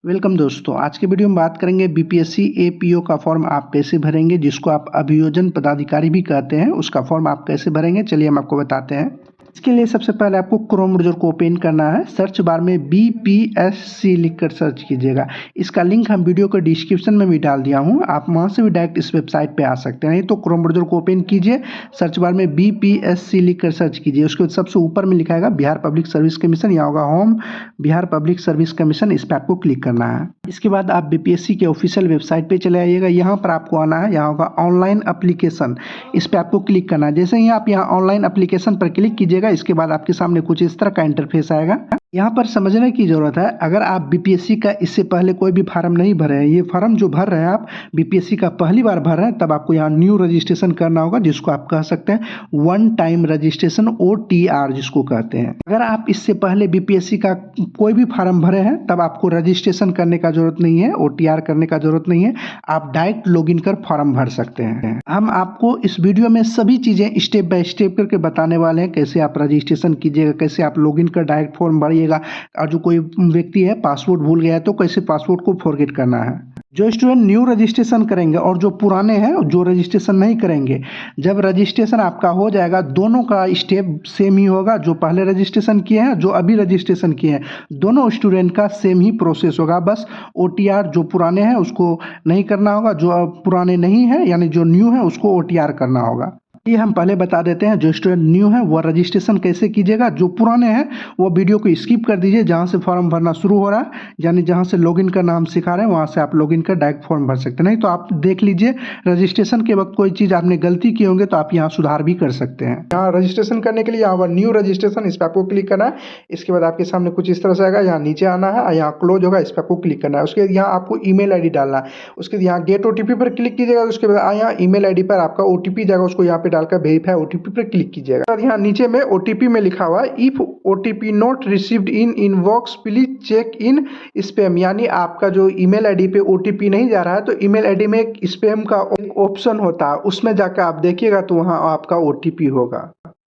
Welcome दोस्तों, आज के वीडियो में बात करेंगे बीपीएससी एपीओ का फॉर्म आप कैसे भरेंगे, जिसको आप अभियोजन पदाधिकारी भी कहते हैं। उसका फॉर्म आप कैसे भरेंगे, चलिए हम आपको बताते हैं। इसके लिए सबसे पहले आपको क्रोम ब्राउज़र को ओपन करना है। सर्च बार में बीपीएससी लिखकर सर्च कीजिएगा। इसका लिंक हम वीडियो के डिस्क्रिप्शन में भी डाल दिया हूँ, आप वहाँ से भी डायरेक्ट इस वेबसाइट पे आ सकते हैं। नहीं तो क्रोम ब्राउज़र को ओपन कीजिए, सर्च बार में बीपीएससी लिखकर सर्च कीजिए। उसके बाद सबसे ऊपर में लिखा है बिहार पब्लिक सर्विस कमीशन, यहाँ होगा home Bihar public service commission, इस पर आपको क्लिक करना है। इसके बाद आप बीपीएससी के ऑफिशियल वेबसाइट पे चले आइएगा। यहाँ पर आपको आना है, यहाँ होगा ऑनलाइन एप्लीकेशन, इस पर आपको क्लिक करना है। जैसे ही आप यहाँ ऑनलाइन एप्लीकेशन पर क्लिक कीजिएगा, इसके बाद आपके सामने कुछ इस तरह का इंटरफेस आएगा। यहाँ पर समझने की ज़रूरत है, अगर आप बीपीएससी का इससे पहले कोई भी फार्म नहीं भरे हैं, ये फार्म जो भर रहे हैं आप बीपीएससी का पहली बार भर रहे हैं, तब आपको यहाँ न्यू रजिस्ट्रेशन करना होगा, जिसको आप कह सकते हैं वन टाइम रजिस्ट्रेशन OTR जिसको कहते हैं। अगर आप इससे पहले बीपीएससी का कोई भी फार्म भरे हैं, तब आपको रजिस्ट्रेशन करने का जरूरत नहीं है, OTR करने का जरूरत नहीं है, आप डायरेक्ट लॉगिन कर फॉर्म भर सकते हैं। हम आपको इस वीडियो में सभी चीज़ें स्टेप बाय स्टेप करके बताने वाले हैं, कैसे आप रजिस्ट्रेशन कीजिएगा, कैसे आप लॉगिन कर डायरेक्ट फॉर्म भरिएगा, और जो कोई व्यक्ति है पासवर्ड भूल गया है तो कैसे पासवर्ड को फॉरगेट करना है। जो स्टूडेंट न्यू रजिस्ट्रेशन करेंगे और जो पुराने हैं जो रजिस्ट्रेशन नहीं करेंगे, जब रजिस्ट्रेशन आपका हो जाएगा, दोनों का स्टेप सेम ही होगा। जो पहले रजिस्ट्रेशन किए हैं, जो अभी रजिस्ट्रेशन किए हैं, दोनों स्टूडेंट का सेम ही प्रोसेस होगा। बस OTR जो पुराने हैं उसको नहीं करना होगा, जो पुराने नहीं है यानी जो न्यू है उसको OTR करना होगा। ये हम पहले बता देते हैं, जो स्टूडेंट न्यू है वो रजिस्ट्रेशन कैसे कीजिएगा, जो पुराने हैं वो वीडियो को स्किप कर दीजिए। जहाँ से फॉर्म भरना शुरू हो रहा है, यानी जहाँ से लॉगिन करना हम सिखा रहे हैं, वहाँ से आप लॉगिन कर डायरेक्ट फॉर्म भर सकते हैं। नहीं तो आप देख लीजिए, रजिस्ट्रेशन के वक्त कोई चीज़ आपने गलती की होंगे तो आप यहाँ सुधार भी कर सकते हैं। यहाँ रजिस्ट्रेशन करने के लिए यहाँ पर न्यू रजिस्ट्रेशन, इस पर आपको क्लिक करना है। इसके बाद आपके सामने कुछ इस तरह से आएगा, यहाँ नीचे आना है, यहाँ क्लोज होगा, इस पर आपको क्लिक करना है। उसके बाद यहाँ आपको ईमेल ID डालना है। उसके बाद यहाँ गेट OTP पर क्लिक कीजिएगा। उसके बाद यहाँ ईमेल ID पर आपका OTP जाएगा, उसको यहाँ पे डालकर वेरीफाई OTP पर क्लिक कीजिएगा। और यहाँ नीचे में OTP में लिखा हुआ है if OTP not received in inbox please check in spam, यानी आपका जो ईमेल ID पे OTP नहीं जा रहा है, तो ईमेल ID में एक स्पैम का एक ऑप्शन होता है, उसमें जाकर आप देखिएगा तो वहाँ आपका OTP होगा।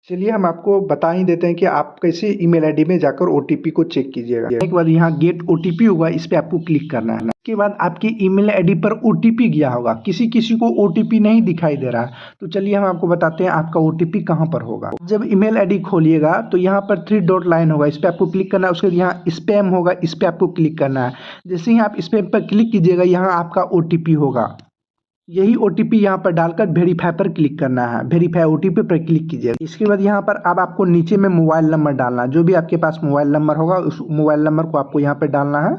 चलिए हम आपको बता ही देते हैं कि आप कैसे ईमेल ID में जाकर OTP को चेक कीजिएगा। एक बार यहाँ गेट OTP होगा, इस पर आपको क्लिक करना है। इसके बाद आपकी ईमेल ID पर OTP गया होगा। किसी किसी को OTP नहीं दिखाई दे रहा है, तो चलिए हम आपको बताते हैं आपका OTP कहाँ पर होगा। जब ईमेल ID खोलिएगा तो यहाँ पर 3 डॉट लाइन होगा, इस पर आपको क्लिक करना है। उसके बाद यहाँ स्पैम होगा, इस पर आपको क्लिक करना है। जैसे ही आप स्पैम पर क्लिक कीजिएगा, यहाँ आपका OTP होगा। यही OTP यहाँ पर डालकर वेरीफाई पर क्लिक करना है, वेरीफाई OTP पर क्लिक कीजिएगा। इसके बाद यहाँ पर अब आपको नीचे में मोबाइल नंबर डालना है। जो भी आपके पास मोबाइल नंबर होगा, उस मोबाइल नंबर को आपको यहाँ पर डालना है।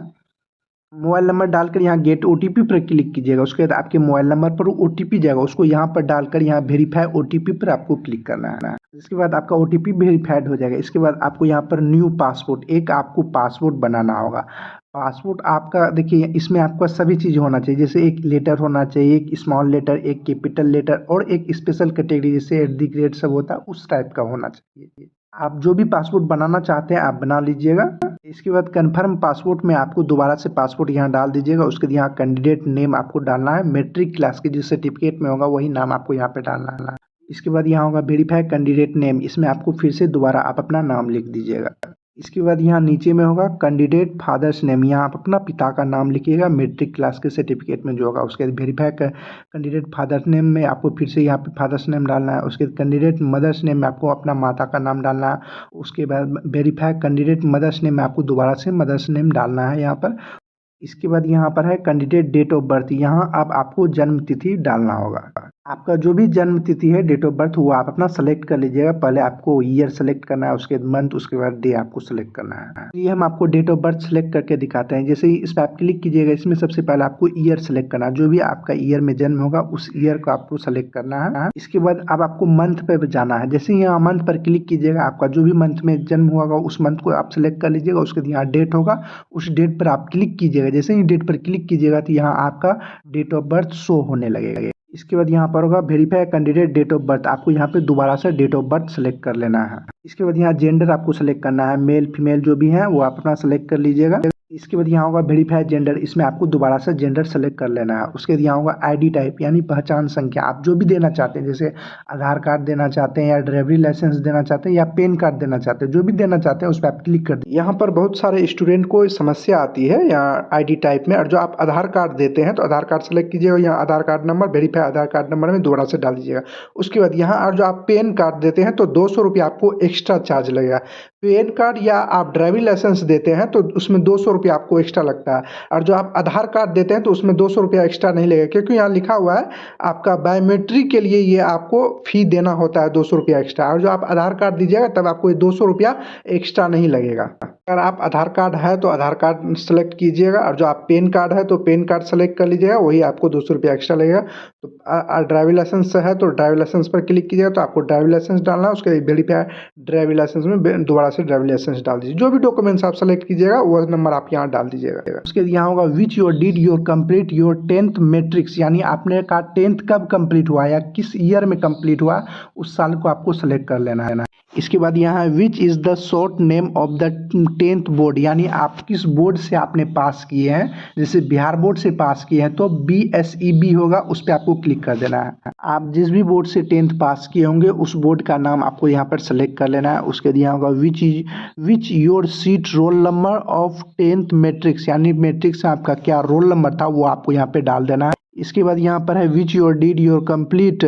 मोबाइल नंबर डालकर यहाँ गेट OTP पर क्लिक कीजिएगा। उसके बाद आपके मोबाइल नंबर पर OTP जाएगा, उसको यहाँ पर डालकर यहाँ वेरीफाई OTP पर आपको क्लिक करना है। इसके बाद आपका OTP वेरीफाइड हो जाएगा। इसके बाद आपको यहाँ पर न्यू पासपोर्ट, एक आपको पासपोर्ट बनाना होगा। पासपोर्ट आपका देखिए, इसमें आपका सभी चीज़ होना चाहिए, जैसे एक लेटर होना चाहिए, एक स्मॉल लेटर, एक कैपिटल लेटर और एक स्पेशल कैटेगरी जैसे @ सब होता है, उस टाइप का होना चाहिए। आप जो भी पासपोर्ट बनाना चाहते हैं आप बना लीजिएगा। इसके बाद कन्फर्म पासपोर्ट में आपको दोबारा से पासपोर्ट यहाँ डाल दीजिएगा। उसके बाद यहाँ कैंडिडेट नेम आपको डालना है, मैट्रिक क्लास के जिस सर्टिफिकेट में होगा वही नाम आपको यहाँ पे डालना है। इसके बाद यहाँ होगा वेरीफाई कैंडिडेट नेम, इसमें आपको फिर से दोबारा आप अपना नाम लिख दीजिएगा। इसके बाद यहाँ नीचे में होगा कैंडिडेट फादर्स नेम, यहाँ आप अपना पिता का नाम लिखिएगा मैट्रिक क्लास के सर्टिफिकेट में जो होगा। उसके बाद वेरीफाई कैंडिडेट फादर्स नेम में आपको फिर से यहाँ पे फादर्स नेम डालना है। उसके बाद कैंडिडेट मदर्स नेम में आपको अपना माता का नाम डालना है। उसके बाद वेरीफाई कैंडिडेट मदर्स नेम में आपको दोबारा से मदर्स नेम डालना है यहाँ पर। इसके बाद यहाँ पर है कैंडिडेट डेट ऑफ बर्थ, यहाँ अब आपको जन्म तिथि डालना होगा। आपका जो भी जन्म तिथि है, डेट ऑफ बर्थ, वो आप अपना सेलेक्ट कर लीजिएगा। पहले आपको ईयर सेलेक्ट करना है, उसके बाद मंथ, उसके बाद डे आपको सेलेक्ट करना है। ये हम आपको डेट ऑफ बर्थ सेलेक्ट करके दिखाते हैं। जैसे ही इस पर आप क्लिक कीजिएगा, इसमें सबसे पहले आपको ईयर सेलेक्ट करना है। जो भी आपका ईयर में जन्म होगा उस ईयर को आपको सेलेक्ट करना है। इसके बाद अब आपको मंथ पे जाना है। जैसे ही यहाँ मंथ पर क्लिक कीजिएगा, आपका जो भी मंथ में जन्म होगा उस मंथ को आप सेलेक्ट कर लीजिएगा। उसके बाद यहाँ डेट होगा, उस डेट पर आप क्लिक कीजिएगा। जैसे ही डेट पर क्लिक कीजिएगा तो यहाँ आपका डेट ऑफ बर्थ शो होने लगेगा। इसके बाद यहाँ पर होगा verify candidate date of birth, आपको यहाँ पे दोबारा से डेट ऑफ बर्थ सेलेक्ट कर लेना है। इसके बाद यहाँ जेंडर आपको सेलेक्ट करना है, मेल फीमेल जो भी है वो आप अपना सेलेक्ट कर लीजिएगा। इसके बाद यहाँ होगा वेरीफाई जेंडर, इसमें आपको दोबारा से जेंडर सेलेक्ट कर लेना है। उसके बाद यहाँ होगा आईडी टाइप यानी पहचान संख्या, आप जो भी देना चाहते हैं, जैसे आधार कार्ड देना चाहते हैं या ड्राइवरी लाइसेंस देना चाहते हैं या पैन कार्ड देना चाहते हैं, जो भी देना चाहते हैं उस पर आप क्लिक कर दीजिए। यहाँ पर बहुत सारे स्टूडेंट को समस्या आती है यहाँ आईडी टाइप में, और जो आप आधार कार्ड देते हैं तो आधार कार्ड सेलेक्ट कीजिएगा, यहाँ आधार कार्ड नंबर वेरीफाई आधार कार्ड नंबर में दोबारा से डाल दीजिएगा। उसके बाद यहाँ और जो आप पैन कार्ड देते हैं तो 200 रुपये आपको एक्स्ट्रा चार्ज लगेगा। पैन कार्ड या आप ड्राइविंग लाइसेंस देते हैं तो उसमें 200 रुपये आपको एक्स्ट्रा लगता है, और जो आप आधार कार्ड देते हैं तो उसमें 200 रुपया एक्स्ट्रा नहीं लगेगा, क्योंकि यहाँ लिखा हुआ है आपका बायोमेट्रिक के लिए ये आपको फ़ी देना होता है 200 रुपया एक्स्ट्रा, और जो आप आधार कार्ड दीजिएगा तब आपको ये 200 रुपया एक्स्ट्रा नहीं लगेगा। अगर आप आधार कार्ड है तो आधार कार्ड सेलेक्ट कीजिएगा, और जो आप पैन कार्ड है तो पैन कार्ड सेलेक्ट कर लीजिएगा, वही आपको 200 रुपया एक्स्ट्रा लगेगा। तो ड्राइविंग लाइसेंस है तो ड्राइविंग लाइसेंस पर क्लिक कीजिएगा, तो आपको ड्राइविंग लाइसेंस डालना है, उसके वेरीफाई ड्राइविंग लाइसेंस में दोबारा से ड्राइविंग लाइसेंस डाल दीजिए। जो भी डॉक्यूमेंट्स आप सेलेक्ट कीजिएगा वो नंबर आप यहाँ डाल दीजिएगा। उसके यहाँ होगा which your did your complete your 10th matrix, यानी आपने का 10th कब कंप्लीट हुआ या किस ईयर में कंप्लीट हुआ, उस साल को आपको सेलेक्ट कर लेना है ना। इसके बाद यहाँ which is the short name of the 10th board, यानी आप किस बोर्ड से आपने पास किए हैं, जैसे बिहार बोर्ड से पास किए हैं तो BSEB होगा, उस पर आपको क्लिक कर देना है। आप जिस भी बोर्ड से 10th पास किए होंगे उस बोर्ड का नाम आपको यहाँ पर सेलेक्ट कर लेना है। उसके बाद यहाँ होगा which your seat roll number of 10th matrix, यानी मैट्रिक्स में आपका क्या रोल नंबर था वो आपको यहाँ पे डाल देना है। इसके बाद यहाँ पर है which your did your complete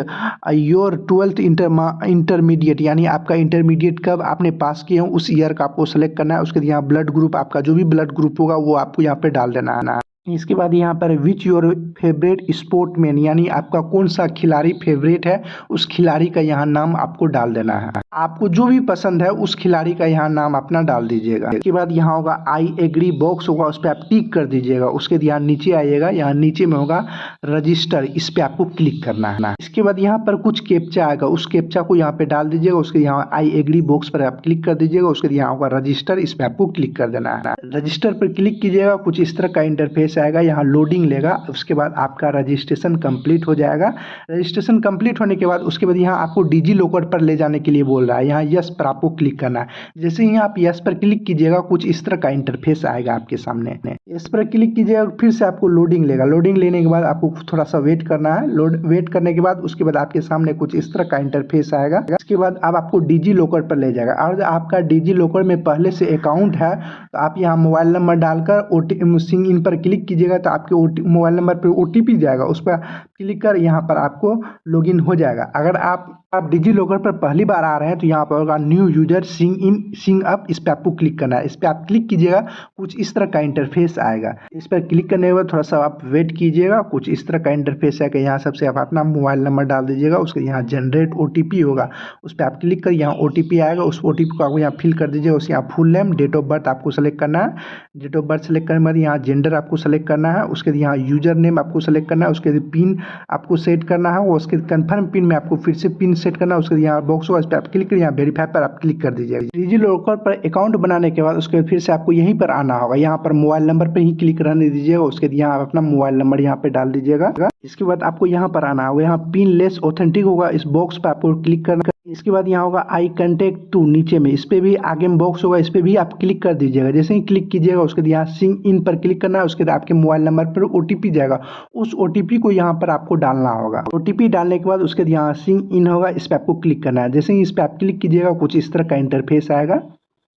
your 12th intermediate, यानी आपका इंटरमीडिएट कब आपने पास किए हो उस ईयर का आपको सेलेक्ट करना है। उसके बाद यहाँ ब्लड ग्रुप, आपका जो भी ब्लड ग्रुप होगा वो आपको यहाँ पे डाल देना है। इसके बाद यहाँ पर विच योर फेवरेट स्पोर्टमैन, यानी आपका कौन सा खिलाड़ी फेवरेट है उस खिलाड़ी का यहाँ नाम आपको डाल देना है। आपको जो भी पसंद है उस खिलाड़ी का यहाँ नाम अपना डाल दीजिएगा। इसके बाद यहाँ होगा आई एग्री बॉक्स होगा, उस पर आप टिक कर दीजिएगा। उसके बाद यहाँ नीचे आइएगा, यहाँ नीचे में होगा रजिस्टर, इस पर आपको क्लिक करना है। इसके बाद यहाँ पर कुछ कैप्चा आएगा, उस कैप्चा को यहाँ पे डाल दीजिएगा। उसके यहाँ आई एग्री बॉक्स पर आप क्लिक कर दीजिएगा। उसके बाद यहाँ होगा रजिस्टर, इस पर आपको क्लिक कर देना है। रजिस्टर पर क्लिक कीजिएगा, कुछ इस तरह का इंटरफेस आएगा, यहाँ लोडिंग लेगा। उसके बाद आपका रजिस्ट्रेशन कंप्लीट हो जाएगा। रजिस्ट्रेशन कंप्लीट होने के बाद उसके बाद यहाँ आपको डिजी लॉकर पर ले जाने के लिए बोल रहा है, यहाँ यस पर आपको क्लिक करना है। जैसे ही आप यस पर क्लिक कीजिएगा कुछ इस तरह का इंटरफेस आएगा आपके सामने। इस पर क्लिक कीजिएगा, फिर से आपको लोडिंग लेगा। लोडिंग लेने के बाद आपको थोड़ा सा वेट करना है। वेट करने के बाद उसके बाद आपके सामने कुछ इस तरह का इंटरफेस आएगा। इसके बाद अब आपको डिजी लॉकर पर ले जाएगा, और आपका डिजी लॉकर में पहले से अकाउंट है तो आप यहाँ मोबाइल नंबर डालकर सिंग इन पर क्लिक कीजिएगा, तो आपके मोबाइल नंबर पर OTP जाएगा, उस पर क्लिक कर यहाँ पर आपको लॉगिन हो जाएगा। अगर आप डिजी लॉकर पर पहली बार आ रहे हैं तो यहाँ पर होगा न्यू यूजर सिंग अप, इस पर आपको क्लिक करना है। इस पर आप क्लिक कीजिएगा, कुछ इस तरह का इंटरफेस आएगा। इस पर क्लिक करने के बाद थोड़ा सा आप वेट कीजिएगा, कुछ इस तरह का इंटरफेस आएगा। यहाँ सबसे आप अपना मोबाइल नंबर डाल दीजिएगा। उसके यहाँ जनरेट OTP होगा, उस पर आप क्लिक कर यहाँ OTP आएगा, उस OTP को आपको यहाँ फिल कर दीजिएगा। उसके यहाँ full name, date of birth आपको सेलेक्ट करना है। डेट ऑफ बर्थ सेलेक्ट करने के बाद यहाँ जेंडर आपको सेलेक्ट करना है। उसके यहाँ यूजर नेम आपको सेलेक्ट करना है। उसके बाद पिन आपको सेट करना है, उसके कन्फर्म पिन में आपको फिर से पिन सेट करना है। उसके यहाँ बॉक्स होगा, इस पर आप क्लिक कर यहाँ वेरीफाई पर आप क्लिक कर दीजिएगा। डिजी लॉकर पर अकाउंट बनाने के बाद उसके फिर से आपको यहीं पर आना होगा, यहाँ पर मोबाइल नंबर पर ही क्लिक रहने दीजिएगा। उसके यहाँ आप अपना मोबाइल नंबर यहाँ पे डाल दीजिएगा। इसके बाद आपको यहाँ पर आना होगा, यहाँ पिन लेस ऑथेंटिक होगा, इस बॉक्स पर आपको क्लिक करना। इसके बाद यहाँ होगा आई कंटेक्ट टू, नीचे में इस पे भी आगे में बॉक्स होगा, इस पे भी आप क्लिक कर दीजिएगा। जैसे ही क्लिक कीजिएगा उसके बाद यहाँ सिंग इन पर क्लिक करना है। उसके बाद आपके मोबाइल नंबर पर OTP जाएगा, उस OTP को यहाँ पर आपको डालना होगा। OTP डालने के बाद उसके बाद यहाँ सिंग इन होगा, इस पर आपको क्लिक करना है। जैसे ही इस पर आप क्लिक कीजिएगा कुछ इस तरह का इंटरफेस आएगा।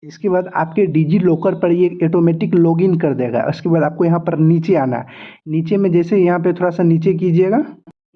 इसके बाद आपके डिजी लॉकर पर ये ऑटोमेटिक लॉगिन कर देगा। उसके बाद आपको यहाँ पर नीचे आना है। नीचे में जैसे यहाँ पे थोड़ा सा नीचे कीजिएगा,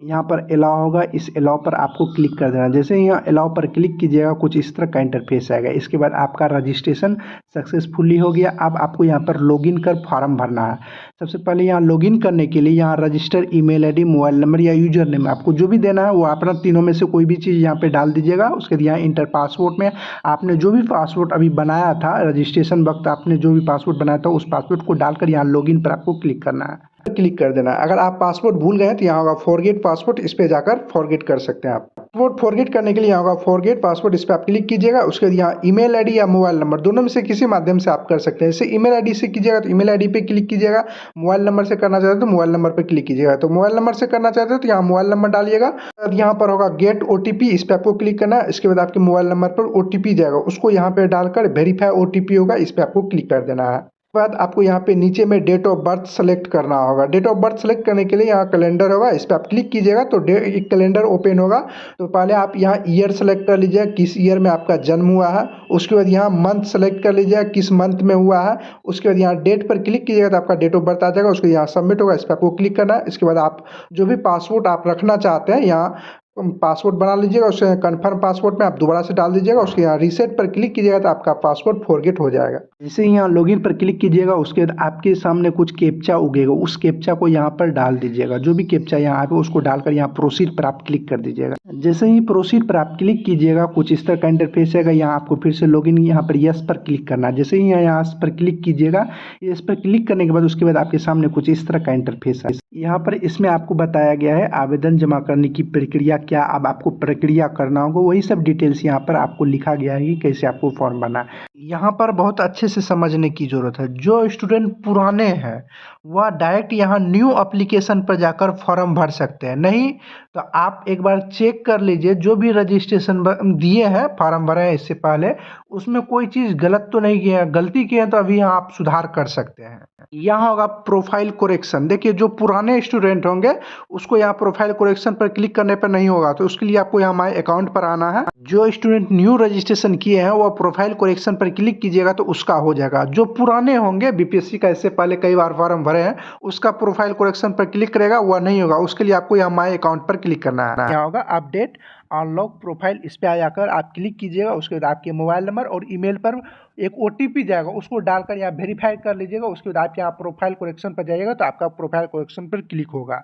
यहाँ पर अलाउ होगा, इस अलाउ पर आपको क्लिक कर देना। जैसे ही यहाँ अलाउ पर क्लिक कीजिएगा कुछ इस तरह का इंटरफेस आएगा। इसके बाद आपका रजिस्ट्रेशन सक्सेसफुली हो गया। अब आपको यहाँ पर लॉगिन कर फॉर्म भरना है। सबसे पहले यहाँ लॉगिन करने के लिए यहाँ register email ID, mobile number या यूजर नेम आपको जो भी देना है वो अपना तीनों में से कोई भी चीज़ यहाँ पे डाल दीजिएगा। उसके बाद यहाँ इंटर पासवर्ड में आपने जो भी पासवर्ड अभी बनाया था रजिस्ट्रेशन वक्त, आपने जो भी पासवर्ड बनाया था उस पासवर्ड को डालकर यहाँ लॉगिन पर आपको क्लिक करना है। क्लिक कर देना। अगर आप पासवर्ड भूल गए तो यहाँ होगा फॉरगेट पासवर्ड, इस पे जाकर फॉरगेट कर सकते हैं आप। पासवर्ड फॉरगेट करने के लिए यहाँ होगा फॉरगेट पासवर्ड, इस पे आप क्लिक कीजिएगा। उसके बाद यहाँ ईमेल आईडी या मोबाइल नंबर दोनों में से किसी माध्यम से आप कर सकते हैं। जैसे ईमेल आईडी से कीजिएगा तो ईमेल आईडी पे क्लिक कीजिएगा, मोबाइल नंबर से करना चाहते हैं तो मोबाइल नंबर पे क्लिक कीजिएगा। तो मोबाइल नंबर से करना चाहते हैं तो यहाँ मोबाइल नंबर डालिएगा। यहाँ पर होगा गेट ओटीपी, इस पे आपको क्लिक करना है। इसके बाद आपके मोबाइल नंबर पर ओटीपी जाएगा, उसको यहाँ पे डालकर वेरीफाई ओटीपी होगा, इस पे आपको क्लिक कर देना है। बाद आपको यहाँ पे नीचे में डेट ऑफ बर्थ सेलेक्ट करना होगा। डेट ऑफ बर्थ सेलेक्ट करने के लिए यहाँ कैलेंडर होगा, इस पर आप क्लिक कीजिएगा तो एक कैलेंडर ओपन होगा। तो पहले आप यहाँ ईयर सेलेक्ट कर लीजिए, किस ईयर में आपका जन्म हुआ है। उसके बाद यहाँ मंथ सेलेक्ट कर लीजिए, किस मंथ में हुआ है। उसके बाद यहाँ डेट पर क्लिक कीजिएगा तो आपका डेट ऑफ बर्थ आ जाएगा। उसके यहाँ सबमिट होगा, इस पर आपको क्लिक करना है। इसके बाद आप जो भी पासवर्ड आप रखना चाहते हैं यहाँ पासवर्ड बना लीजिएगा, उसे कन्फर्म पासवर्ड में आप दोबारा से डाल दीजिएगा। उसके यहाँ रीसेट पर क्लिक कीजिएगा तो आपका पासवर्ड फॉरगेट हो जाएगा। जैसे ही यहाँ लॉगिन पर क्लिक कीजिएगा उसके बाद आपके सामने कुछ कैप्चा उगेगा, उस कैप्चा को यहाँ पर डाल दीजिएगा। जो भी कैप्चा यहाँ आएगा उसको डालकर यहाँ प्रोसीड पर आप क्लिक कर दीजिएगा। जैसे ही प्रोसीड पर आप क्लिक कीजिएगा कुछ इस तरह का इंटरफेस आएगा। यहाँ आपको फिर से लॉगिन यहाँ पर यस पर क्लिक करना है। जैसे ही यहाँ पर क्लिक कीजिएगा, यस पर क्लिक करने के बाद उसके बाद आपके सामने कुछ इस तरह का इंटरफेस है। यहाँ पर इसमें आपको बताया गया है आवेदन जमा करने की प्रक्रिया क्या, अब आपको प्रक्रिया करना होगा, वही सब डिटेल्स यहाँ पर आपको लिखा गया है कि कैसे आपको फॉर्म भरना है। यहाँ पर बहुत अच्छे से समझने की जरूरत है। जो स्टूडेंट पुराने हैं वह डायरेक्ट यहाँ न्यू एप्लीकेशन पर जाकर फॉर्म भर सकते हैं, नहीं तो आप एक बार चेक कर लीजिए जो भी रजिस्ट्रेशन दिए हैं फॉर्म भरे हैं इससे पहले, उसमें कोई चीज़ गलत तो नहीं किया है। गलती की है तो अभी यहाँ आप सुधार कर सकते हैं। यहाँ होगा प्रोफाइल करेक्शन। देखिए जो पुराने स्टूडेंट होंगे उसको यहाँ प्रोफाइल करेक्शन पर क्लिक करने पर नहीं होगा, तो उसके लिए आपको यहाँ माई अकाउंट पर आना है। जो स्टूडेंट न्यू रजिस्ट्रेशन किए हैं वह प्रोफाइल करेक्शन पर क्लिक कीजिएगा तो उसका हो जाएगा। जो पुराने होंगे बीपीएससी का इससे पहले कई बार फॉर्म भरे हैं उसका प्रोफाइल करेक्शन पर क्लिक करेगा वह नहीं होगा। उसके लिए आपको यहाँ माई अकाउंट पर क्लिक करना है। यहाँ होगा अपडेट अनलॉक प्रोफाइल, इस पे आ जाकर आप क्लिक कीजिएगा। उसके बाद आपके मोबाइल नंबर और ईमेल पर एक ओटीपी जाएगा, उसको डालकर यहाँ वेरीफाई कर लीजिएगा। उसके बाद आप यहाँ प्रोफाइल करेक्शन पर जाइएगा तो आपका प्रोफाइल करेक्शन पर क्लिक होगा।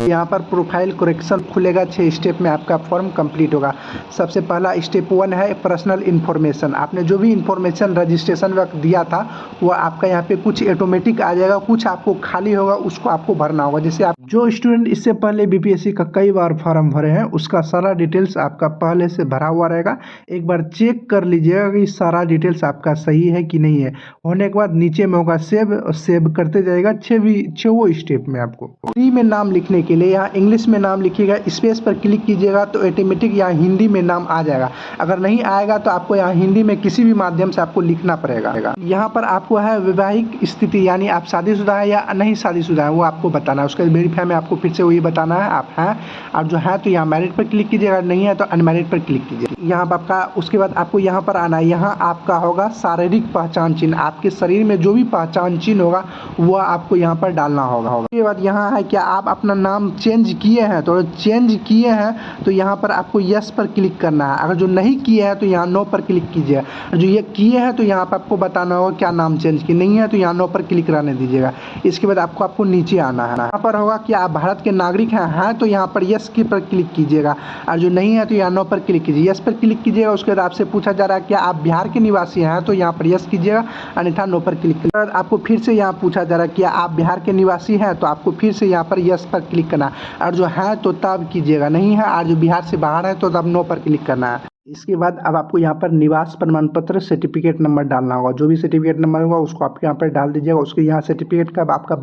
यहाँ पर प्रोफाइल करेक्शन खुलेगा। 6 स्टेप में आपका फॉर्म कंप्लीट होगा। सबसे पहला स्टेप 1 है पर्सनल इन्फॉर्मेशन। आपने जो भी इन्फॉर्मेशन रजिस्ट्रेशन वक्त दिया था वो आपका यहाँ पे कुछ ऑटोमेटिक आ जाएगा, कुछ आपको खाली होगा, उसको आपको भरना होगा। जैसे आप जो स्टूडेंट इससे पहले बीपीएससी का कई बार फॉर्म भरे हैं उसका सारा डिटेल्स आपका पहले से भरा हुआ रहेगा। एक बार चेक कर लीजिएगा कि सारा डिटेल्स आपका सही है कि नहीं है। होने के बाद नीचे में होगा सेव करते जाएगा। 6 स्टेप में आपको हिंदी में नाम लिखने के लिए यहाँ इंग्लिश में नाम लिखिएगा, स्पेस पर क्लिक कीजिएगा तो ऑटोमेटिक यहाँ हिंदी में नाम आ जाएगा। अगर नहीं आएगा तो आपको यहाँ हिंदी में किसी भी माध्यम से आपको लिखना पड़ेगा। यहाँ पर आपको है वैवाहिक स्थिति, यानी आप शादीशुदा है या नहीं शादीशुदा है वो आपको बताना है। उसके वेरीफाई में आपको फिर से वही बताना है आप हैं, और जो है तो यहाँ मैरिड पर क्लिक कीजिएगा, नहीं है तो अनमैरिड पर क्लिक कीजिए। यहाँ पर आपका उसके बाद आपको यहाँ पर आना है। यहाँ आपका होगा शारीरिक पहचान चिन्ह, आपके शरीर में जो भी पहचान चिन्ह होगा वह आपको यहाँ पर डालना होगा। उसके बाद यहाँ है क्या आप अपना नाम चेंज किए हैं, तो चेंज किए हैं तो यहाँ पर आपको यस पर क्लिक करना है। अगर जो नहीं किए हैं तो यहाँ नो पर क्लिक कीजिए। जो ये किए हैं तो यहाँ पर आपको बताना होगा क्या नाम चेंज किए, नहीं है तो यहाँ नो पर क्लिक रहने दीजिएगा। इसके बाद आपको नीचे आना है। यहाँ पर होगा कि आप भारत के नागरिक हैं तो यहाँ पर यस की पर क्लिक कीजिएगा, और जो नहीं है तो यहाँ नो पर क्लिक कीजिए। यस पर क्लिक कीजिएगा। उसके बाद आपसे पूछा जा रहा है क्या आप बिहार के निवासी हैं, तो यहाँ पर यस कीजिएगा, अन्यथा नो पर क्लिक कीजिएगा। आपको फिर से यहाँ पूछा जा रहा है क्या आप बिहार के निवासी हैं, तो आपको फिर से यहाँ पर यस पर क्लिक करना, और जो है तो तब कीजिएगा, नहीं है और जो बिहार से बाहर है तो तब नो पर क्लिक करना है। इसके बाद अब आपको यहाँ पर निवास प्रमाण पत्र सर्टिफिकेट नंबर डालना होगा। जो भी सर्टिफिकेट नंबर होगा उसको आप यहाँ पर डाल दीजिएगा। उसके यहाँ सर्टिफिकेट का आपका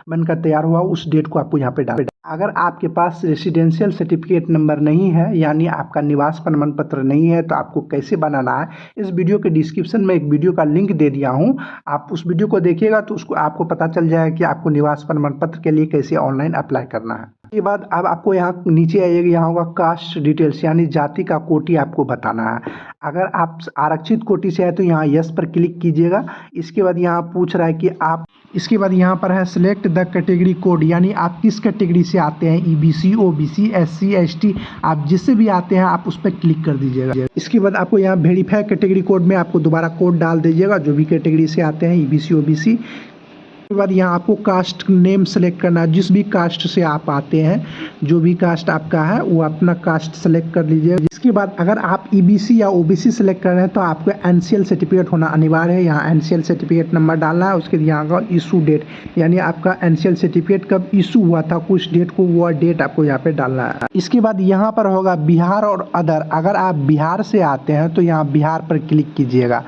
बनकर तैयार हुआ उस डेट को आपको यहाँ पे डाल। अगर आपके पास रेसिडेंशियल सर्टिफिकेट नंबर नहीं है, यानी आपका निवास प्रमाण पत्र नहीं है, तो आपको कैसे बनाना है इस वीडियो के डिस्क्रिप्शन में एक वीडियो का लिंक दे दिया हूँ। आप उस वीडियो को देखिएगा तो उसको आपको पता चल जाएगा कि आपको निवास प्रमाण पत्र के लिए कैसे ऑनलाइन अप्लाई करना है। उसके बाद अब आपको यहाँ नीचे आइएगा, यहाँ होगा कास्ट डिटेल्स, यानी जाति का कोटि आपको बताना है। अगर आप आरक्षित कोटि से है तो यहाँ यस पर क्लिक कीजिएगा। इसके बाद यहाँ पूछ रहा है कि आप, इसके बाद यहाँ पर है सिलेक्ट द कैटेगरी कोड, यानी आप किस कैटेगरी से आते हैं, ईबीसी, ओबीसी, एससी, एसटी, आप जिससे भी आते हैं आप उस पर क्लिक कर दीजिएगा। इसके बाद आपको यहाँ वेरीफाई कैटेगरी कोड में आपको दोबारा कोड डाल दीजिएगा, जो भी कैटेगरी से आते हैं, ईबीसी, ओबीसी। उसके बाद यहाँ आपको कास्ट नेम सेलेक्ट करना है। जिस भी कास्ट से आप आते हैं, जो भी कास्ट आपका है वो अपना कास्ट सेलेक्ट कर लीजिए। इसके बाद अगर आप ईबीसी या ओबीसी सेलेक्ट कर रहे हैं तो आपको एनसीएल सर्टिफिकेट होना अनिवार्य है। यहाँ एनसीएल सर्टिफिकेट नंबर डालना है, उसके यहाँ का इशू डेट, यानी आपका एनसीएल सर्टिफिकेट कब इशू हुआ था, कुछ डेट को, वो डेट आपको यहाँ पे डालना है। इसके बाद यहाँ पर होगा बिहार और अदर। अगर आप बिहार से आते हैं तो यहाँ बिहार पर क्लिक कीजिएगा।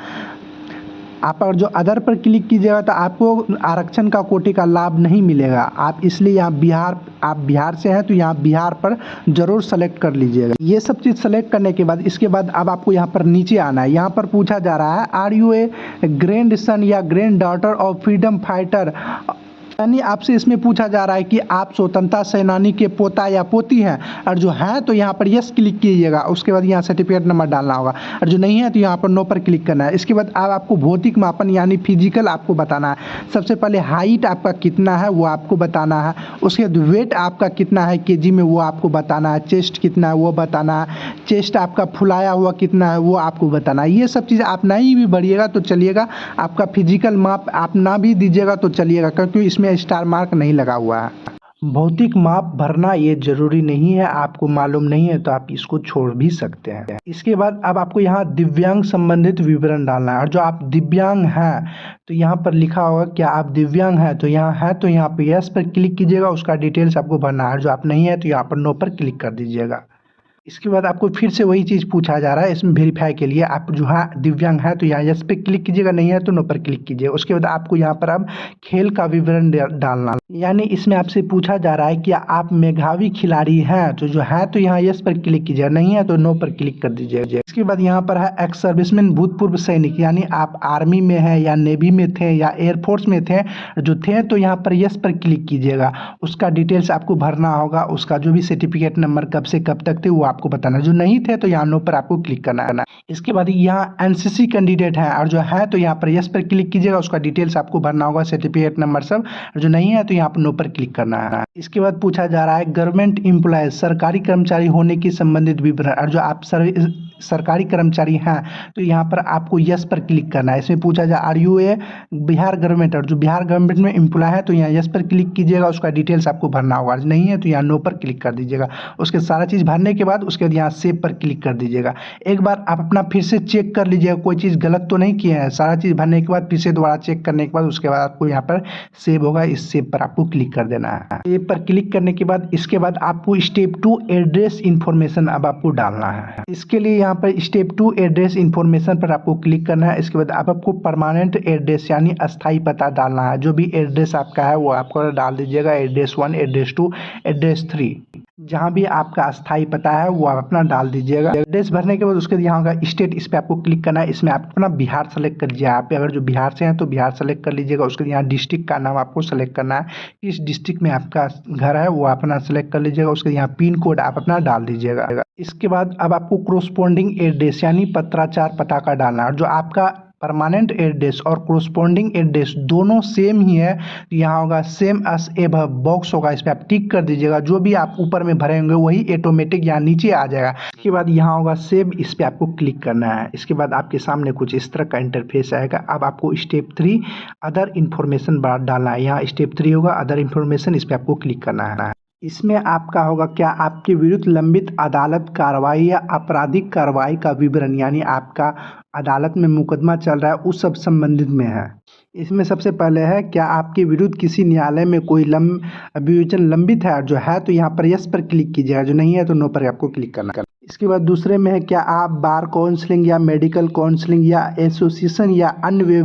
आप अगर जो अदर पर क्लिक कीजिएगा तो आपको आरक्षण का कोटि का लाभ नहीं मिलेगा। आप इसलिए यहाँ आप बिहार से हैं तो यहाँ बिहार पर जरूर सेलेक्ट कर लीजिएगा। ये सब चीज़ सेलेक्ट करने के बाद इसके बाद अब आपको यहाँ पर नीचे आना है। यहाँ पर पूछा जा रहा है are you a grandson या granddaughter of freedom fighter, यानी आपसे इसमें पूछा जा रहा है कि आप स्वतंत्रता सेनानी के पोता या पोती हैं, और जो हैं तो यहाँ पर यस क्लिक कीजिएगा। उसके बाद यहाँ सर्टिफिकेट नंबर डालना होगा, और जो नहीं है तो यहाँ पर नो पर क्लिक करना है। इसके बाद अब आपको भौतिक मापन यानी फिजिकल आपको बताना है। सबसे पहले हाइट आपका कितना है वो आपको बताना है। उसके बाद वेट आपका कितना है केजी में वो आपको बताना है। चेस्ट कितना है वो बताना है। चेस्ट आपका फुलाया हुआ कितना है वो आपको बताना है। ये सब चीज़ आप नहीं भी भरिएगा तो चलिएगा। आपका फिजिकल माप आप ना भी दीजिएगा तो चलिएगा, क्योंकि इसमें स्टार मार्क नहीं लगा हुआ है। भौतिक माप भरना ये जरूरी नहीं है, आपको मालूम नहीं है तो आप इसको छोड़ भी सकते हैं। इसके बाद अब आपको यहाँ दिव्यांग संबंधित विवरण डालना है, और जो आप दिव्यांग हैं तो यहाँ पर लिखा होगा क्या आप दिव्यांग हैं, तो यहाँ है तो यहाँ पर यस पर क्लिक कीजिएगा। उसका डिटेल्स आपको भरना है। जो आप नहीं है तो यहाँ पर नो पर क्लिक कर दीजिएगा। इसके बाद आपको फिर से वही चीज़ पूछा जा रहा है इसमें वेरीफाई के लिए। आप जो है दिव्यांग है तो यहाँ यस पे क्लिक कीजिएगा, नहीं है तो नो पर क्लिक कीजिए। उसके बाद आपको यहाँ पर अब खेल का विवरण डालना, यानी इसमें आपसे पूछा जा रहा है कि आप मेधावी खिलाड़ी हैं, तो जो है तो यहाँ यस पर क्लिक कीजिएगा, नहीं है तो नो पर क्लिक कर दीजिएगा। इसके बाद यहाँ पर है एक्स सर्विसमैन भूतपूर्व सैनिक, यानी आप आर्मी में हैं या नेवी में थे या एयरफोर्स में थे, जो थे तो यहाँ पर यस पर क्लिक कीजिएगा। उसका डिटेल्स आपको भरना होगा। उसका जो भी सर्टिफिकेट नंबर कब से कब तक थे वो आपको बताना। जो नहीं थे तो यहाँ नो पर आपको क्लिक करना है। इसके बाद यहाँ एनसीसी कैंडिडेट है, और जो है तो यहाँ पर यस पर क्लिक कीजिएगा। उसका डिटेल्स आपको भरना होगा, सर्टिफिकेट नंबर सब। और जो नहीं है तो यहाँ पर नो पर क्लिक करना है। इसके बाद पूछा जा रहा है गवर्नमेंट एम्प्लॉय सरकारी कर्मचारी होने की संबंधित विवरण, और जो आप सरकारी कर्मचारी हैं तो यहाँ पर आपको यस पर क्लिक करना है। इसमें पूछा जा are you a Bihar government, और जो बिहार गवर्नमेंट में एम्प्लॉय है तो यहाँ यस पर क्लिक कीजिएगा। उसका डिटेल्स आपको भरना होगा। नहीं है तो यहाँ नो पर क्लिक कर दीजिएगा। उसके सारा चीज़ भरने के बाद उसके बाद यहाँ सेव पर क्लिक कर दीजिएगा। एक बार आप अपना फिर से चेक कर लीजिएगा कोई चीज़ गलत तो नहीं किए हैं। सारा चीज़ भरने के बाद फिर से दोबारा चेक करने के बाद उसके बाद आपको यहाँ पर सेव होगा, इस सेव पर आपको क्लिक कर देना है। सेव पर क्लिक करने के बाद इसके बाद आपको स्टेप 2 एड्रेस इन्फॉर्मेशन अब आपको डालना है। इसके लिए यहाँ पर स्टेप 2 एड्रेस इन्फॉर्मेशन पर आपको क्लिक करना है। इसके बाद आपको परमानेंट एड्रेस यानी अस्थाई पता डालना है। जो भी एड्रेस आपका है वो आपको डाल दीजिएगा। एड्रेस 1, एड्रेस 2, एड्रेस 3, जहाँ भी आपका अस्थाई पता है वो आप अपना डाल दीजिएगा। एड्रेस भरने के बाद उसके बाद यहाँ होगा स्टेट, इस पर आपको क्लिक करना है। इसमें आप अपना बिहार सेलेक्ट कर लीजिए। आप अगर जो बिहार से हैं तो बिहार सेलेक्ट कर लीजिएगा। उसके बाद यहाँ डिस्ट्रिक्ट का नाम आपको सेलेक्ट करना है, इस डिस्ट्रिक्ट में आपका घर है वो अपना सेलेक्ट कर लीजिएगा। उसके यहाँ पिन कोड आप अपना डाल दीजिएगा। इसके बाद अब आपको कोरोस्पोंडिंग एड्रेस यानी पत्राचार पता का डालना है। और जो आपका परमानेंट एड्रेस और कोरोस्पोंडिंग एड्रेस दोनों सेम ही है, यहाँ होगा सेम एस एबव बॉक्स होगा, इस पर आप टिक कर दीजिएगा। जो भी आप ऊपर में भरे होंगे वही ऑटोमेटिक यहाँ नीचे आ जाएगा। इसके बाद यहाँ होगा सेव, इस पर आपको क्लिक करना है। इसके बाद आपके सामने कुछ इस तरह का इंटरफेस आएगा। अब आपको स्टेप 3 अदर इन्फॉर्मेशन डालना है। यहाँ स्टेप 3 होगा अदर इन्फॉर्मेशन, इस पर आपको क्लिक करना है। इसमें आपका होगा क्या आपके विरुद्ध लंबित अदालत कार्रवाई या आपराधिक कार्रवाई का विवरण, यानी आपका अदालत में मुकदमा चल रहा है उस सब संबंधित में है। इसमें सबसे पहले है क्या आपके विरुद्ध किसी न्यायालय में कोई अभियोजन लंबित है, जो है तो यहाँ पर यस पर क्लिक कीजिएगा। जो नहीं है तो नो पर आपको क्लिक करना है। इसके बाद दूसरे में है क्या आप बार काउंसलिंग या मेडिकल काउंसलिंग या एसोसिएशन या अन्य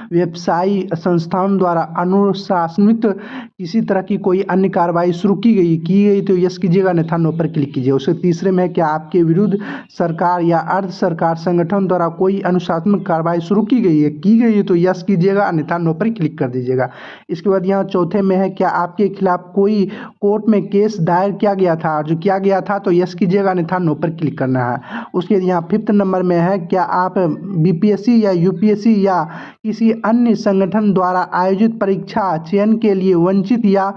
व्यवसायी संस्थाओं द्वारा अनुशासनित किसी तरह की कोई अन्य कार्रवाई शुरू की गई तो यस कीजिएगा, अन्यथा नो पर क्लिक कीजिए। उसके तीसरे में है क्या आपके विरुद्ध सरकार या अर्ध सरकार संगठन द्वारा कोई अनुशासनात्मक कार्रवाई शुरू की गई है तो यस कीजिएगा, अन्यथा नो पर क्लिक कर दीजिएगा। इसके बाद यहाँ चौथे में है क्या आपके खिलाफ कोई कोर्ट में केस दायर किया गया था, जो किया गया था तो यस कीजिएगा, अन्यथा नो पर क्लिक करना है। उसके यहाँ 5th नंबर में है क्या आप बीपीएससी या यूपीएससी या किसी अन्य संगठन द्वारा आयोजित परीक्षा चयन के लिए वंचित या